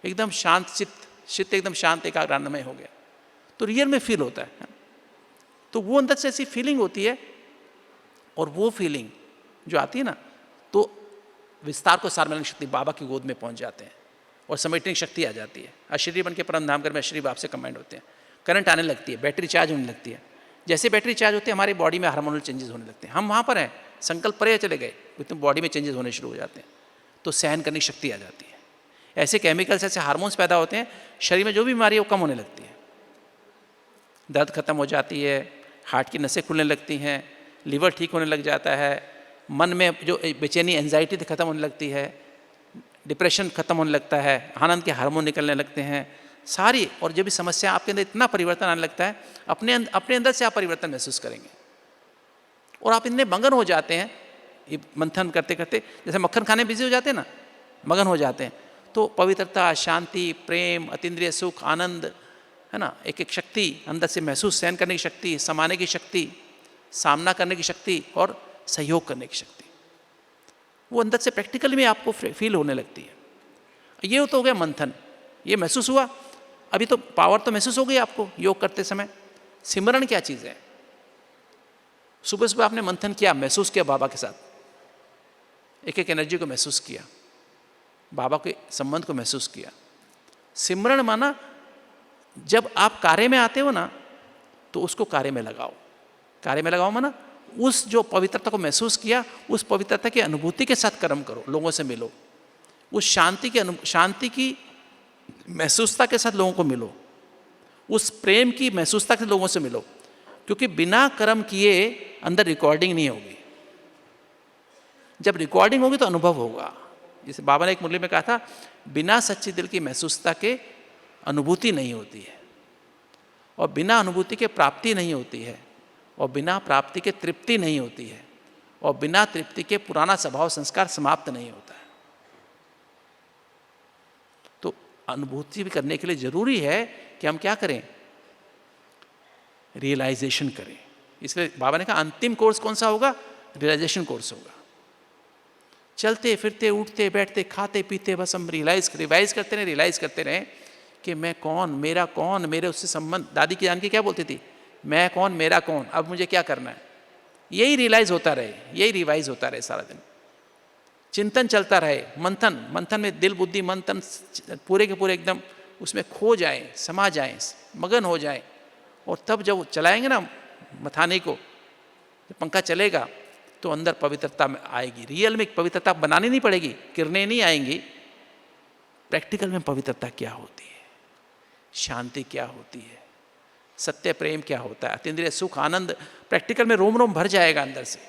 एकदम शांत चित्त एकदम शांत एकाग्रान्नमय हो गया, तो रियल में फील होता है। तो वो अंदर से ऐसी फीलिंग होती है, और वो फीलिंग जो आती है ना, तो विस्तार को सार मिलने की शक्ति, बाबा की गोद में पहुंच जाते हैं, और समेटने की शक्ति आ जाती है। अशरीरी बन के परम धाम कर में अशरीरी बाप से कंबाइंड होते हैं, करंट आने लगती है, बैटरी चार्ज होने लगती है। जैसे बैटरी चार्ज होती है, हमारी बॉडी में हार्मोनल चेंजेस होने लगते हैं। हम वहाँ पर हैं, संकल्प परे चले गए, तो बॉडी में चेंजेस होने शुरू हो जाते हैं, तो सहन करने की शक्ति आ जाती है। ऐसे केमिकल्स, ऐसे हार्मोन्स पैदा होते हैं, शरीर में जो भी बीमारी है वो कम होने लगती है, दर्द खत्म हो जाती है, हार्ट की नसें खुलने लगती हैं, लीवर ठीक होने लग जाता है, मन में जो बेचैनी एंजाइटी थी खत्म होने लगती है, डिप्रेशन खत्म होने लगता है, आनंद के हार्मोन निकलने लगते हैं सारी। और जब भी समस्या आपके अंदर इतना परिवर्तन आने लगता है, अपने अंदर से आप परिवर्तन महसूस करेंगे, और आप इतने मगन हो जाते हैं ये मंथन करते करते, जैसे मक्खन खाने बिजी हो जाते हैं ना, मगन हो जाते हैं, तो पवित्रता, शांति, प्रेम, अतीन्द्रिय सुख, आनंद, है ना, एक एक शक्ति अंदर से महसूस, सहन करने की शक्ति, समाने की शक्ति, सामना करने की शक्ति, और सहयोग करने की शक्ति, वो अंदर से प्रैक्टिकली में आपको फील होने लगती है। ये तो हो गया मंथन, ये महसूस हुआ। अभी तो पावर तो महसूस हो गई आपको योग करते समय। सिमरन क्या चीज़ है? सुबह सुबह आपने मंथन किया, महसूस किया बाबा के साथ, एक एक एनर्जी को महसूस किया, बाबा के संबंध को महसूस किया। सिमरन माना जब आप कार्य में आते हो ना, तो उसको कार्य में लगाओ। कार्य में लगाओ माना उस जो पवित्रता को महसूस किया, उस पवित्रता की अनुभूति के साथ कर्म करो, लोगों से मिलो, उस शांति की महसूसता के साथ लोगों को मिलो, उस प्रेम की महसूसता के लोगों से मिलो, क्योंकि बिना कर्म किए अंदर रिकॉर्डिंग नहीं होगी। जब रिकॉर्डिंग होगी तो अनुभव होगा। जैसे बाबा ने एक मुरली में कहा था, बिना सच्चे दिल की महसूसता के अनुभूति नहीं होती है, और बिना अनुभूति के प्राप्ति नहीं होती है, और बिना प्राप्ति के तृप्ति नहीं होती है, और बिना तृप्ति के पुराना स्वभाव संस्कार समाप्त नहीं होता है। तो अनुभूति भी करने के लिए जरूरी है कि हम क्या करें, रियलाइजेशन करें। इसलिए बाबा ने कहा अंतिम कोर्स कौन सा होगा? रियलाइजेशन कोर्स होगा। चलते फिरते उठते बैठते खाते पीते बस हम रियलाइज करते रहे कि मैं कौन, मेरा कौन, मेरे उससे संबंध। दादी की जान के क्या बोलती थी, मैं कौन, मेरा कौन, अब मुझे क्या करना है। यही रियलाइज होता रहे, यही रिवाइज होता रहे सारा दिन, चिंतन चलता रहे। मंथन में दिल बुद्धि मन तन पूरे के पूरे एकदम उसमें खो जाए, समा जाए, मगन हो जाए। और तब जब चलाएंगे ना मथाने को, जब पंखा चलेगा तो अंदर पवित्रता में आएगी। रियल में पवित्रता बनानी नहीं पड़ेगी, किरणें नहीं आएंगी। प्रैक्टिकल में पवित्रता क्या होती है, शांति क्या होती है, सत्य प्रेम क्या होता है, अतीन्द्रिय सुख आनंद प्रैक्टिकल में रोम रोम भर जाएगा अंदर से।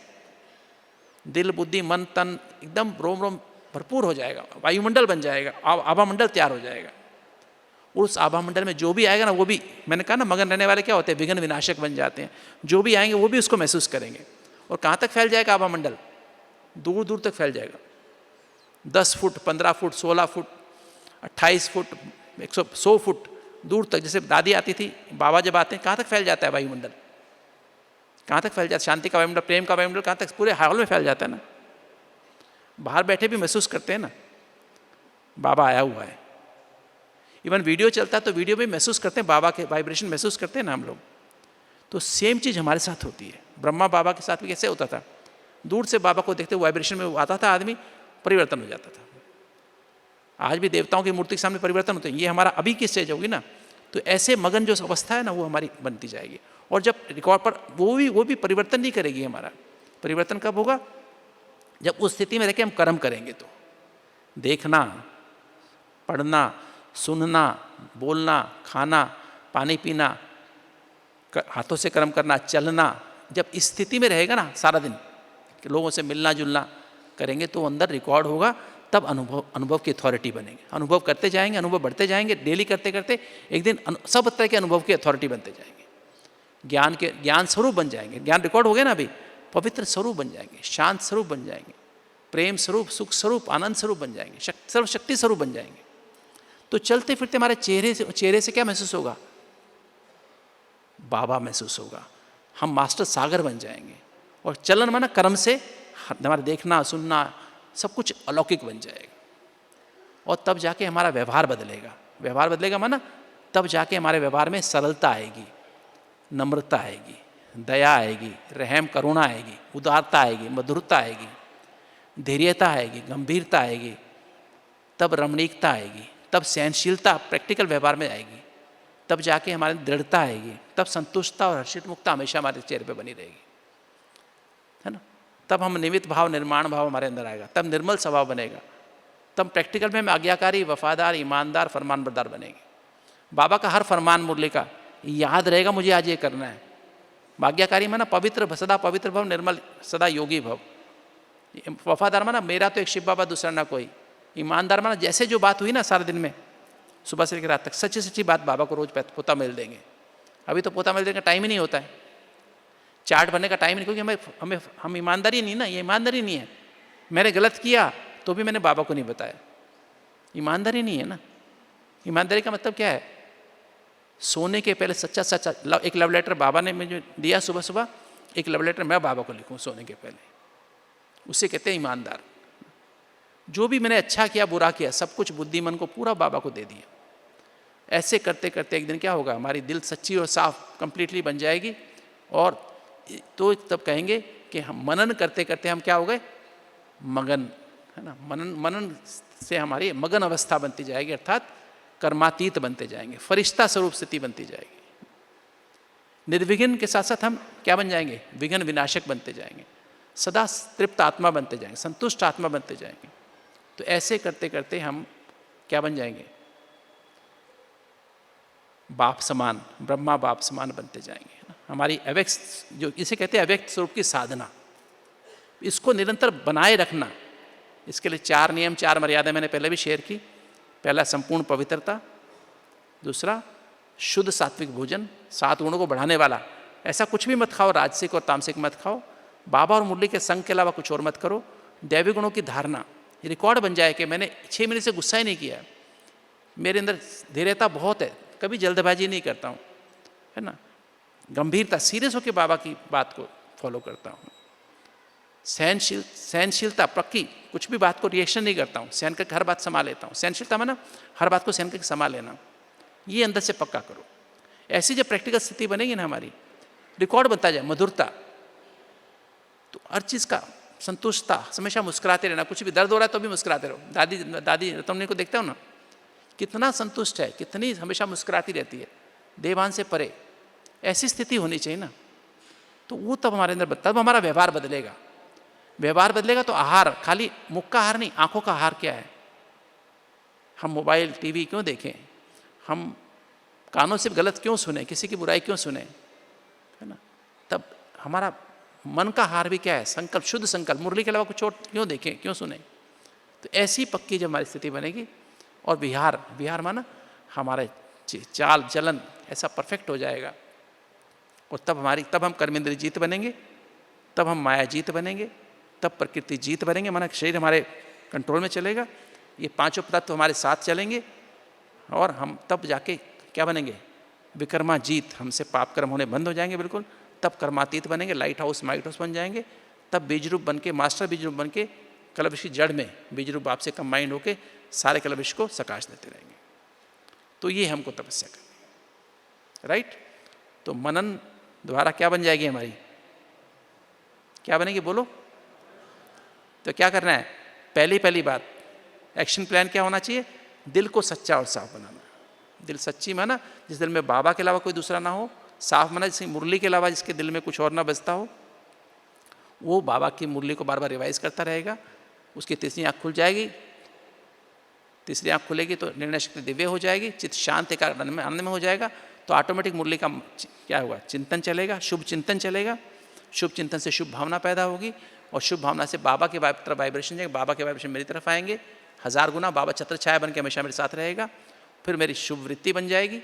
दिल बुद्धि मन तन एकदम रोम रोम भरपूर हो जाएगा, वायुमंडल बन जाएगा, आभा मंडल तैयार हो जाएगा। उस आभा मंडल में जो भी आएगा ना, वो भी, मैंने कहा ना, मगन रहने वाले क्या होते हैं, विघ्न विनाशक बन जाते हैं। जो भी आएंगे वो भी उसको महसूस करेंगे। और कहाँ तक फैल जाएगा आभा मंडल? दूर दूर तक फैल जाएगा। 10 foot, 15 foot, 16 foot, 28 foot, 100 foot दूर तक। जैसे दादी आती थी, बाबा जब आते हैं, कहाँ तक फैल जाता है वायुमंडल? कहाँ तक फैल जाता है? शांति का वायुमंडल, प्रेम का वायुमंडल कहाँ तक? पूरे हॉल में फैल जाता है ना। बाहर बैठे भी महसूस करते हैं ना, बाबा आया हुआ है। इवन वीडियो चलता है तो वीडियो में महसूस करते हैं, बाबा के वाइब्रेशन महसूस करते हैं ना हम लोग। तो सेम चीज़ हमारे साथ होती है। ब्रह्मा बाबा के साथ भी कैसे होता था? दूर से बाबा को देखते वाइब्रेशन में आता था आदमी, परिवर्तन हो जाता था। आज भी देवताओं की मूर्ति के सामने परिवर्तन होते हैं। ये हमारा अभी की स्टेज होगी ना, तो ऐसे मगन जो अवस्था है ना, वो हमारी बनती जाएगी। और जब रिकॉर्ड पर वो भी परिवर्तन नहीं करेगी हमारा। परिवर्तन कब होगा? जब उस स्थिति में रह के हम कर्म करेंगे। तो देखना, पढ़ना, सुनना, बोलना, खाना, पानी पीना, हाथों से कर्म करना, चलना, जब इस स्थिति में रहेगा ना सारा दिन, कि लोगों से मिलना जुलना करेंगे, तो अंदर रिकॉर्ड होगा। तब अनुभव की अथॉरिटी बनेंगे। अनुभव करते जाएंगे, अनुभव बढ़ते जाएंगे, डेली करते करते एक दिन सब तरह के अनुभव की अथॉरिटी बनते जाएंगे। ज्ञान स्वरूप बन जाएंगे। ज्ञान रिकॉर्ड हो गया ना अभी, पवित्र स्वरूप बन जाएंगे, शांत स्वरूप बन जाएंगे, प्रेम स्वरूप, सुख स्वरूप, आनंद स्वरूप बन जाएंगे, सर्वशक्ति स्वरूप बन जाएंगे। तो चलते फिरते हमारे चेहरे से क्या महसूस होगा? बाबा महसूस होगा। हम मास्टर सागर बन जाएंगे। और चलन माना कर्म से हमारा देखना, सुनना, सब कुछ अलौकिक बन जाएगा। और तब जाके हमारा व्यवहार बदलेगा। व्यवहार बदलेगा माना तब जाके हमारे व्यवहार में सरलता आएगी, नम्रता आएगी, दया आएगी, रहम करुणा आएगी, उदारता आएगी, मधुरता आएगी, धैर्यता आएगी, गंभीरता आएगी, तब रमणीकता आएगी, तब सहनशीलता प्रैक्टिकल व्यवहार में आएगी, तब जाके हमारी दृढ़ता आएगी, तब संतुष्टता और हर्षित मुक्ता हमेशा हमारे चेहरे पे बनी रहेगी, है ना। तब हम निमित्त भाव, निर्माण भाव हमारे अंदर आएगा, तब निर्मल स्वभाव बनेगा, तब प्रैक्टिकल में हम आज्ञाकारी, वफादार, ईमानदार, फरमानबरदार बनेंगे। बाबा का हर फरमान मुरली का याद रहेगा, मुझे आज ये करना है। आज्ञाकारी माना पवित्र, सदा पवित्र भव, निर्मल सदा योगी भव। वफादार माना मेरा तो एक शिव बाबा, दूसरा ना कोई। ईमानदार माना जैसे जो बात हुई ना सारे दिन में, सुबह से लेकर रात तक, सच्ची सच्ची बात बाबा को रोज पोता मिल देंगे। अभी तो पोता मिल देने का टाइम ही नहीं होता है, चार्ट बनने का टाइम नहीं, क्योंकि हम ईमानदारी नहीं ना, ये ईमानदारी नहीं है। मैंने गलत किया तो भी मैंने बाबा को नहीं बताया, ईमानदारी नहीं है ना। ईमानदारी का मतलब क्या है? सोने के पहले सच्चा सच्चा एक लव लेटर बाबा ने मुझे दिया सुबह सुबह, एक लव लेटर मैं बाबा को लिखूं सोने के पहले, उसे कहते हैं ईमानदार। जो भी मैंने अच्छा किया बुरा किया, सब कुछ बुद्धि मन को पूरा बाबा को दे दिया। ऐसे करते करते एक दिन क्या होगा, हमारी दिल सच्ची और साफ कंप्लीटली बन जाएगी। और तो तब कहेंगे कि हम मनन करते करते हम क्या हो गए? मगन, है ना। मनन से हमारी मगन अवस्था बनती जाएगी, अर्थात कर्मातीत बनते जाएंगे, फरिश्ता स्वरूप स्थिति बनती जाएगी। निर्विघ्न के साथ साथ हम क्या बन जाएंगे? विघ्न विनाशक बनते जाएंगे, सदा तृप्त आत्मा बनते जाएंगे, संतुष्ट आत्मा बनते जाएंगे। तो ऐसे करते करते हम क्या बन जाएंगे? बाप समान, ब्रह्मा बाप समान बनते जाएंगे। हमारी अव्यक्त, जो इसे कहते हैं अव्यक्त स्वरूप की साधना, इसको निरंतर बनाए रखना। इसके लिए 4 नियम, 4 मर्यादा मैंने पहले भी शेयर की। पहला संपूर्ण पवित्रता, दूसरा शुद्ध सात्विक भोजन, 7 गुणों को बढ़ाने वाला। ऐसा कुछ भी मत खाओ, राजसिक और तामसिक मत खाओ। बाबा और मुरली के संग के अलावा कुछ और मत करो। दैवी गुणों की धारणा, ये रिकॉर्ड बन जाए कि मैंने 6 महीने से गुस्सा ही नहीं किया, मेरे अंदर धैर्यता बहुत है, कभी जल्दबाजी नहीं करता हूँ, है ना। गंभीरता, सीरियस होकर बाबा की बात को फॉलो करता हूँ। सहनशीलता, पक्की, कुछ भी बात को रिएक्शन नहीं करता हूँ, सहन करके हर बात संभाल लेता हूँ। सहनशीलता माना हर बात को सहन करके संभाल लेना, ये अंदर से पक्का करो। ऐसी जब प्रैक्टिकल स्थिति बनेगी ना, हमारी रिकॉर्ड बनता जाए। मधुरता, तो हर चीज़ का संतुष्टता, हमेशा मुस्कुराते रहना, कुछ भी दर्द हो रहा है तो भी मुस्कुराते रहो। दादी रतमनी को देखते हो ना, कितना संतुष्ट है, कितनी हमेशा मुस्कुराती रहती है, देवान से परे। ऐसी स्थिति होनी चाहिए ना, तो वो तब हमारे अंदर, तब हमारा व्यवहार बदलेगा। व्यवहार बदलेगा तो आहार, खाली मुख का आहार नहीं, आंखों का आहार क्या है? हम मोबाइल टीवी क्यों देखें? हम कानों से गलत क्यों सुने? किसी की बुराई क्यों सुने, है ना। तब हमारा मन का आहार भी क्या है? संकल्प, शुद्ध संकल्प। मुरली के अलावा कुछ और क्यों देखें, क्यों सुने? तो ऐसी पक्की जब हमारी स्थिति बनेगी, और विहार माना हमारे चाल चलन ऐसा परफेक्ट हो जाएगा। और तब हम कर्मेंद्र जीत बनेंगे, तब हम माया जीत बनेंगे, तब प्रकृति जीत बनेंगे, माना शरीर हमारे कंट्रोल में चलेगा, ये पांचों तत्व हमारे साथ चलेंगे और हम तब जाके क्या बनेंगे, विकर्मा जीत, हमसे पाप कर्म होने बंद हो जाएंगे बिल्कुल, तब कर्मातीत बनेंगे, लाइट हाउस माइट हाउस बन जाएंगे, तब बीज रूप बन के, मास्टर बीज रूप बन के कलविश की जड़ में बीज रूप आपसे कंबाइंड होके सारे कलविश को सकाश देते रहेंगे। तो ये हमको तपस्या करनी, राइट। तो मनन द्वारा क्या बन जाएगी हमारी, क्या बनेगी बोलो। तो क्या करना है, पहली बात एक्शन प्लान क्या होना चाहिए, दिल को सच्चा और साफ बनाना। दिल सच्ची माना जिस दिल में बाबा के अलावा कोई दूसरा ना हो, साफ माना जिसकी मुरली के अलावा जिसके दिल में कुछ और ना बजता हो, वो बाबा की मुरली को बार बार रिवाइज करता रहेगा, उसकी तीसरी आँख खुल जाएगी, तीसरी आँख खुलेगी तो निर्णय शक्ति दिव्य हो जाएगी, चित्त शांत एकाग्र आनंद में हो जाएगा, तो ऑटोमेटिक मुरली का क्या होगा, चिंतन चलेगा, शुभ चिंतन चलेगा, शुभ चिंतन से शुभ भावना पैदा होगी, और शुभ भावना से बाबा के तरफ वाइब्रेशन जाएंगे, बाबा के वाइब्रेशन मेरी तरफ आएंगे 1000 गुना, बाबा छत्र छाया बन के हमेशा मेरे साथ रहेगा, फिर मेरी शुभ वृत्ति बन जाएगी,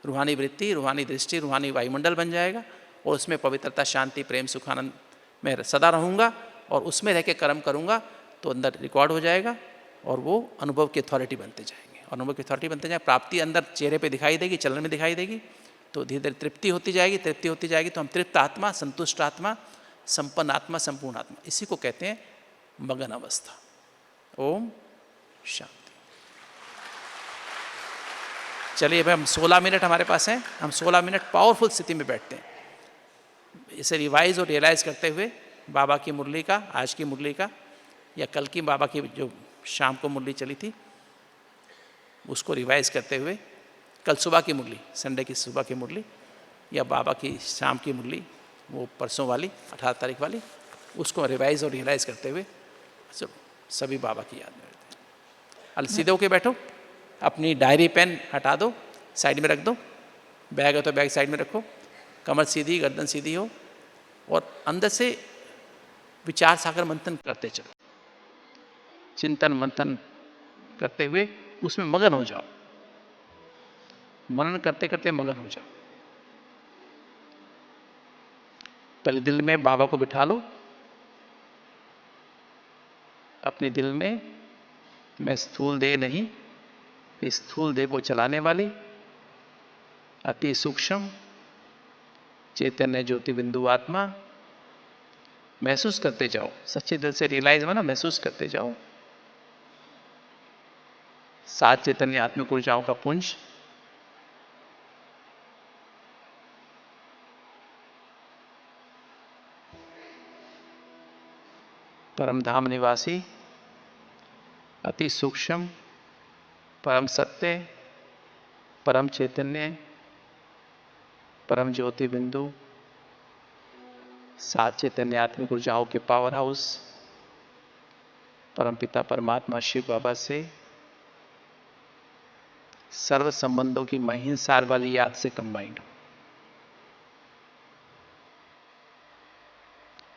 रूहानी वृत्ति, रूहानी दृष्टि, रूहानी वायुमंडल बन जाएगा, और उसमें पवित्रता, शांति, प्रेम, सुखानंद में सदा रहूँगा, और उसमें रह के कर्म करूँगा तो अंदर रिकॉर्ड हो जाएगा, और वो अनुभव की अथॉरिटी बनते जाएंगे, और अनुभव की अथॉरिटी बनते जाएंगे, प्राप्ति अंदर चेहरे पे दिखाई देगी, चलन में दिखाई देगी, तो धीरे धीरे तृप्ति होती जाएगी, तृप्ति होती जाएगी तो हम तृप्त आत्मा, संतुष्ट आत्मा, संपन्न आत्मा, संपूर्ण आत्मा, इसी को कहते हैं मगन अवस्था। ओम शांति। चलिए भाई, हम 16 मिनट हमारे पास हैं, हम 16 मिनट पावरफुल स्थिति में बैठते हैं, इसे रिवाइज और रियलाइज करते हुए बाबा की मुरली का, आज की मुरली का, या कल की बाबा की जो शाम को मुरली चली थी उसको रिवाइज करते हुए, कल सुबह की मुरली, संडे की सुबह की मुरली, या बाबा की शाम की मुरली वो परसों वाली 18 तारीख वाली, उसको रिवाइज और रियलाइज करते हुए सभी बाबा की याद में रहते हैं। अल सीधे होके बैठो, अपनी डायरी पेन हटा दो, साइड में रख दो, बैग है तो बैग साइड में रखो, कमर सीधी, गर्दन सीधी हो, और अंदर से विचार सागर मंथन करते चलो, चिंतन मंथन करते हुए उसमें मगन हो जाओ, मनन करते करते मगन हो जाओ। पहले दिल में बाबा को बिठा लो, अपने दिल में मैं स्थूल देह नहीं, इस स्थूल देह को चलाने वाली अति सूक्ष्म चैतन्य ज्योति बिंदु आत्मा महसूस करते जाओ, सच्चे दिल से रियलाइज माना महसूस करते जाओ, 7 चैतन्य आत्मिक ऊर्जाओं का पुंज, परम धाम निवासी, अति सूक्ष्म, परम सत्य, परम चैतन्य, परम ज्योति बिंदु, 7 चैतन्य आत्मिक ऊर्जाओं के पावर हाउस, परम पिता परमात्मा शिव बाबा से सर्व संबंधों की महिंसार वाली याद से कंबाइंड।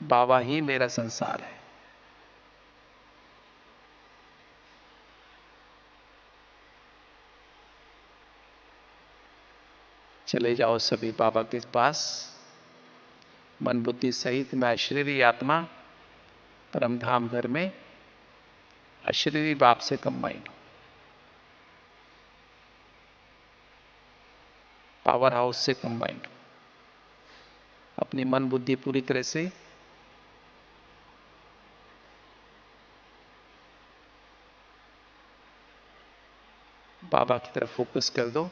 बाबा ही मेरा संसार है। चले जाओ सभी बाबा के पास, मन बुद्धि सहित मैं अशरीरी आत्मा परम धाम घर में अशरीरी बाप से कंबाइंड, पावर हाउस से कंबाइंड, अपनी मन बुद्धि पूरी तरह से बाबा की तरफ फोकस कर दो।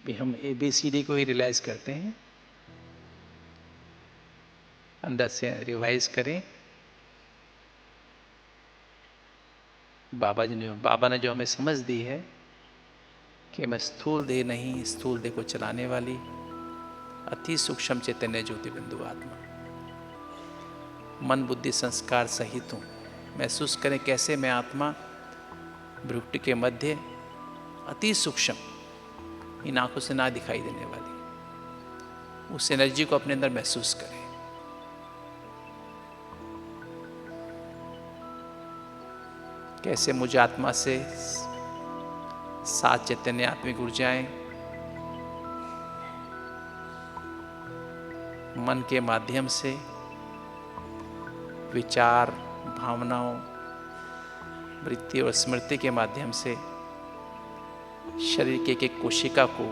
भी हम ABCD को ही रियलाइज करते हैं। अंदर से रिवाइज करें। बाबा ने जो हमें समझ दी है कि मैं स्थूल देह नहीं, स्थूल देह को चलाने वाली अति सूक्ष्म चैतन्य ज्योति बिंदु आत्मा, मन बुद्धि संस्कार सहित हूँ। महसूस करें कैसे मैं आत्मा भ्रुकुटी के मध्य अति सूक्ष्म, इन आंखों से ना दिखाई देने वाली उस एनर्जी को अपने अंदर महसूस करें। कैसे मुझे आत्मा से 7 चैतन्य आत्मिक ऊर्जाएं मन के माध्यम से विचार, भावनाओं, वृत्ति और स्मृति के माध्यम से शरीर के एक कोशिका को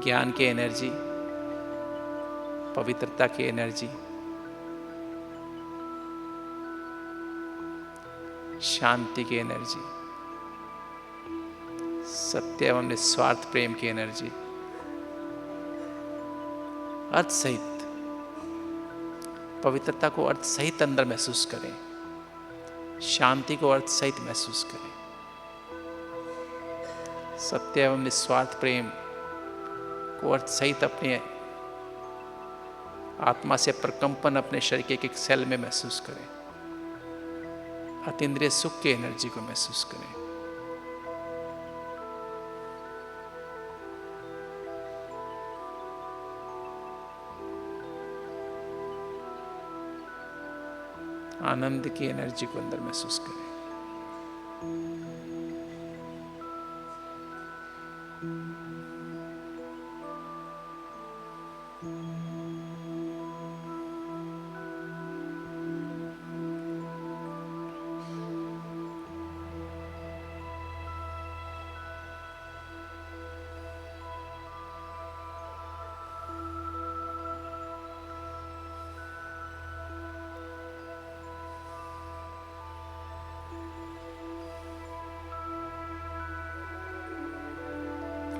ज्ञान की एनर्जी, पवित्रता की एनर्जी, शांति की एनर्जी, सत्य एवं निस्वार्थ प्रेम की एनर्जी, अर्थ सहित पवित्रता को अर्थ सहित अंदर महसूस करें, शांति को अर्थ सहित महसूस करें, सत्य एवं निस्वार्थ प्रेम को अर्थ सहित अपने आत्मा से प्रकंपन अपने शरीर के एक सेल में महसूस करें। अतीन्द्रिय सुख की एनर्जी को महसूस करें। आनंद की एनर्जी को अंदर महसूस करें।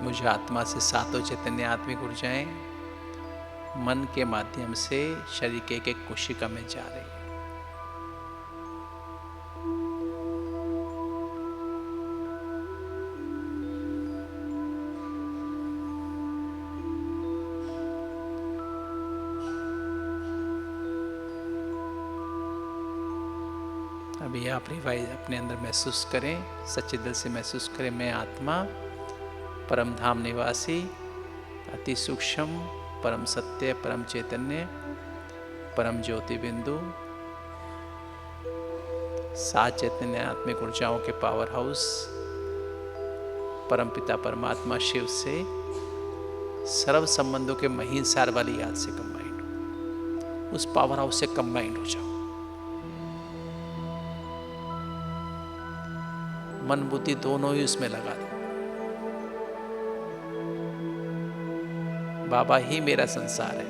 मुझे आत्मा से 7 चैतन्य आत्मिक ऊर्जाएं मन के माध्यम से शरीर के एक कोशिका में जा रही है। अभी आप रिवाइज अपने अंदर महसूस करें, सच्चे दिल से महसूस करें, मैं आत्मा परम धाम निवासी अति सूक्ष्म परम सत्य परम चैतन्य परम ज्योति बिंदु 7 चैतन्य आत्मिक ऊर्जाओं के पावर हाउस परम पिता परमात्मा शिव से सर्व संबंधों के महीन सार वाली याद से कंबाइंड हो, उस पावर हाउस से कंबाइंड हो जाओ। मन बुद्धि दोनों ही उसमें लगा दो। बाबा ही मेरा संसार है।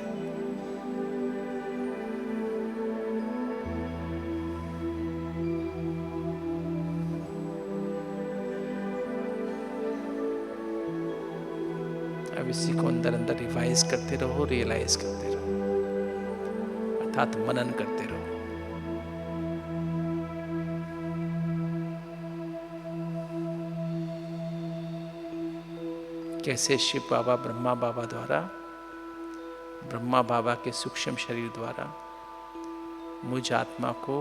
अब इसी को अंदर अंदर रिवाइज करते रहो, रियलाइज करते रहो, अर्थात मनन करते रहो। कैसे शिव बाबा ब्रह्मा बाबा द्वारा, ब्रह्मा बाबा के सूक्ष्म शरीर द्वारा मुझ आत्मा को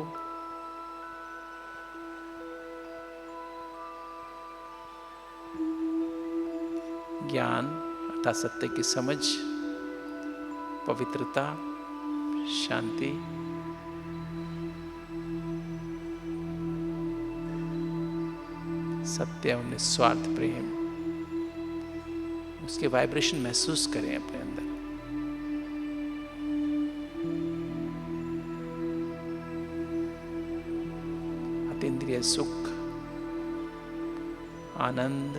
ज्ञान अर्थात सत्य की समझ, पवित्रता, शांति, सत्य एवं निस्वार्थ प्रेम, उसके वाइब्रेशन महसूस करें अपने अंदर। अतीन्द्रिय सुख, आनंद,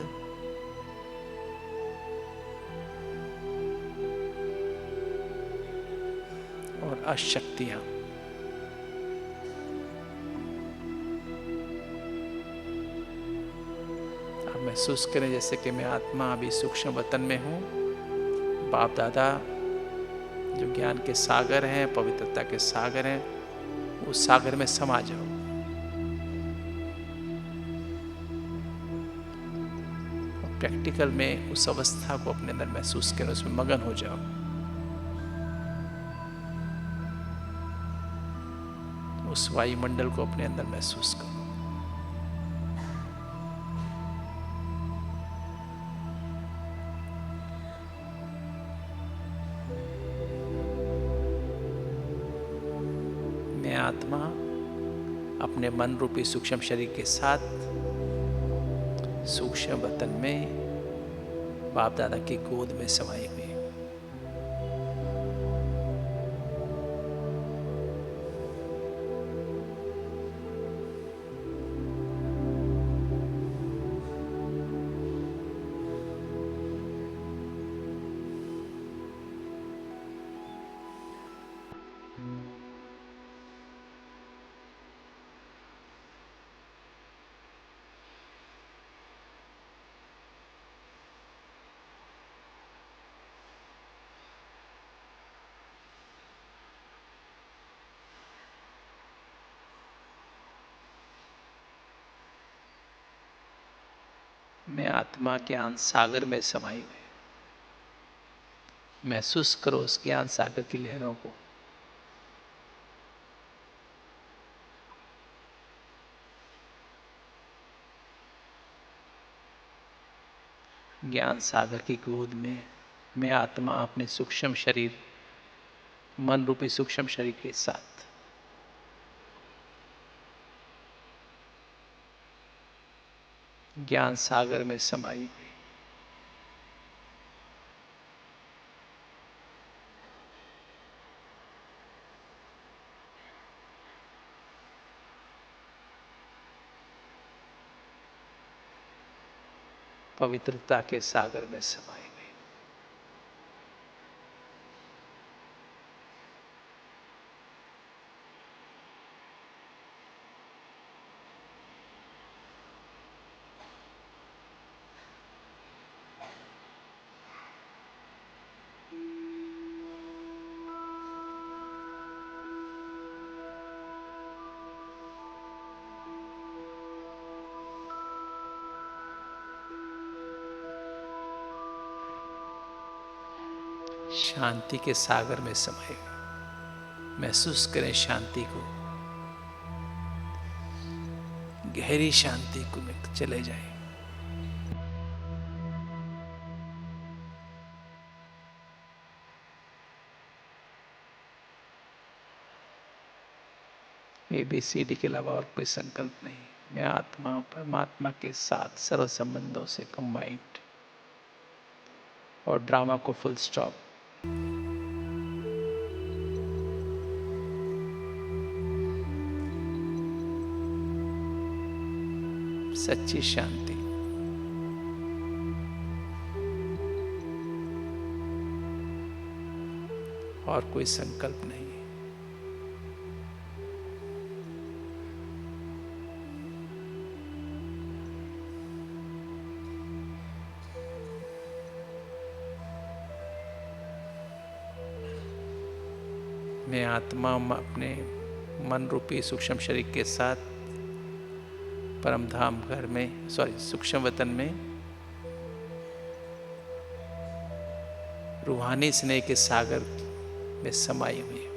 और अशक्तियां महसूस करें जैसे कि मैं आत्मा अभी सूक्ष्म वतन में हूँ। बाप दादा जो ज्ञान के सागर हैं, पवित्रता के सागर हैं, उस सागर में समा जाओ। प्रैक्टिकल में उस अवस्था को अपने अंदर महसूस करो, उसमें मगन हो जाओ। उस वायुमंडल को अपने अंदर महसूस करो। मैं आत्मा अपने मन रूपी सूक्ष्म शरीर के साथ सूक्ष्म वतन में बाप दादा की गोद में समाई हुई। मैं आत्मा ज्ञान सागर में समाई हुई। महसूस करो उस ज्ञान सागर की लहरों को। ज्ञान सागर की गोद में मैं आत्मा अपने सूक्ष्म शरीर, मन रूपी सूक्ष्म शरीर के साथ ज्ञान सागर में समाई हुई। पवित्रता के सागर में समाई हुई। शांति के सागर में समाये। महसूस करें शांति को, गहरी शांति को में चले जाएं। ABCD के अलावा और कोई संकल्प नहीं। मैं आत्मा परमात्मा के साथ सर्व संबंधों से कंबाइंड, और ड्रामा को फुल स्टॉप। सच्ची शांति। और कोई संकल्प नहीं। मैं आत्मा अपने मन रूपी सूक्ष्म शरीर के साथ परम धाम घर में, सूक्ष्म वतन में रूहानी स्नेह के सागर में समाई हुई।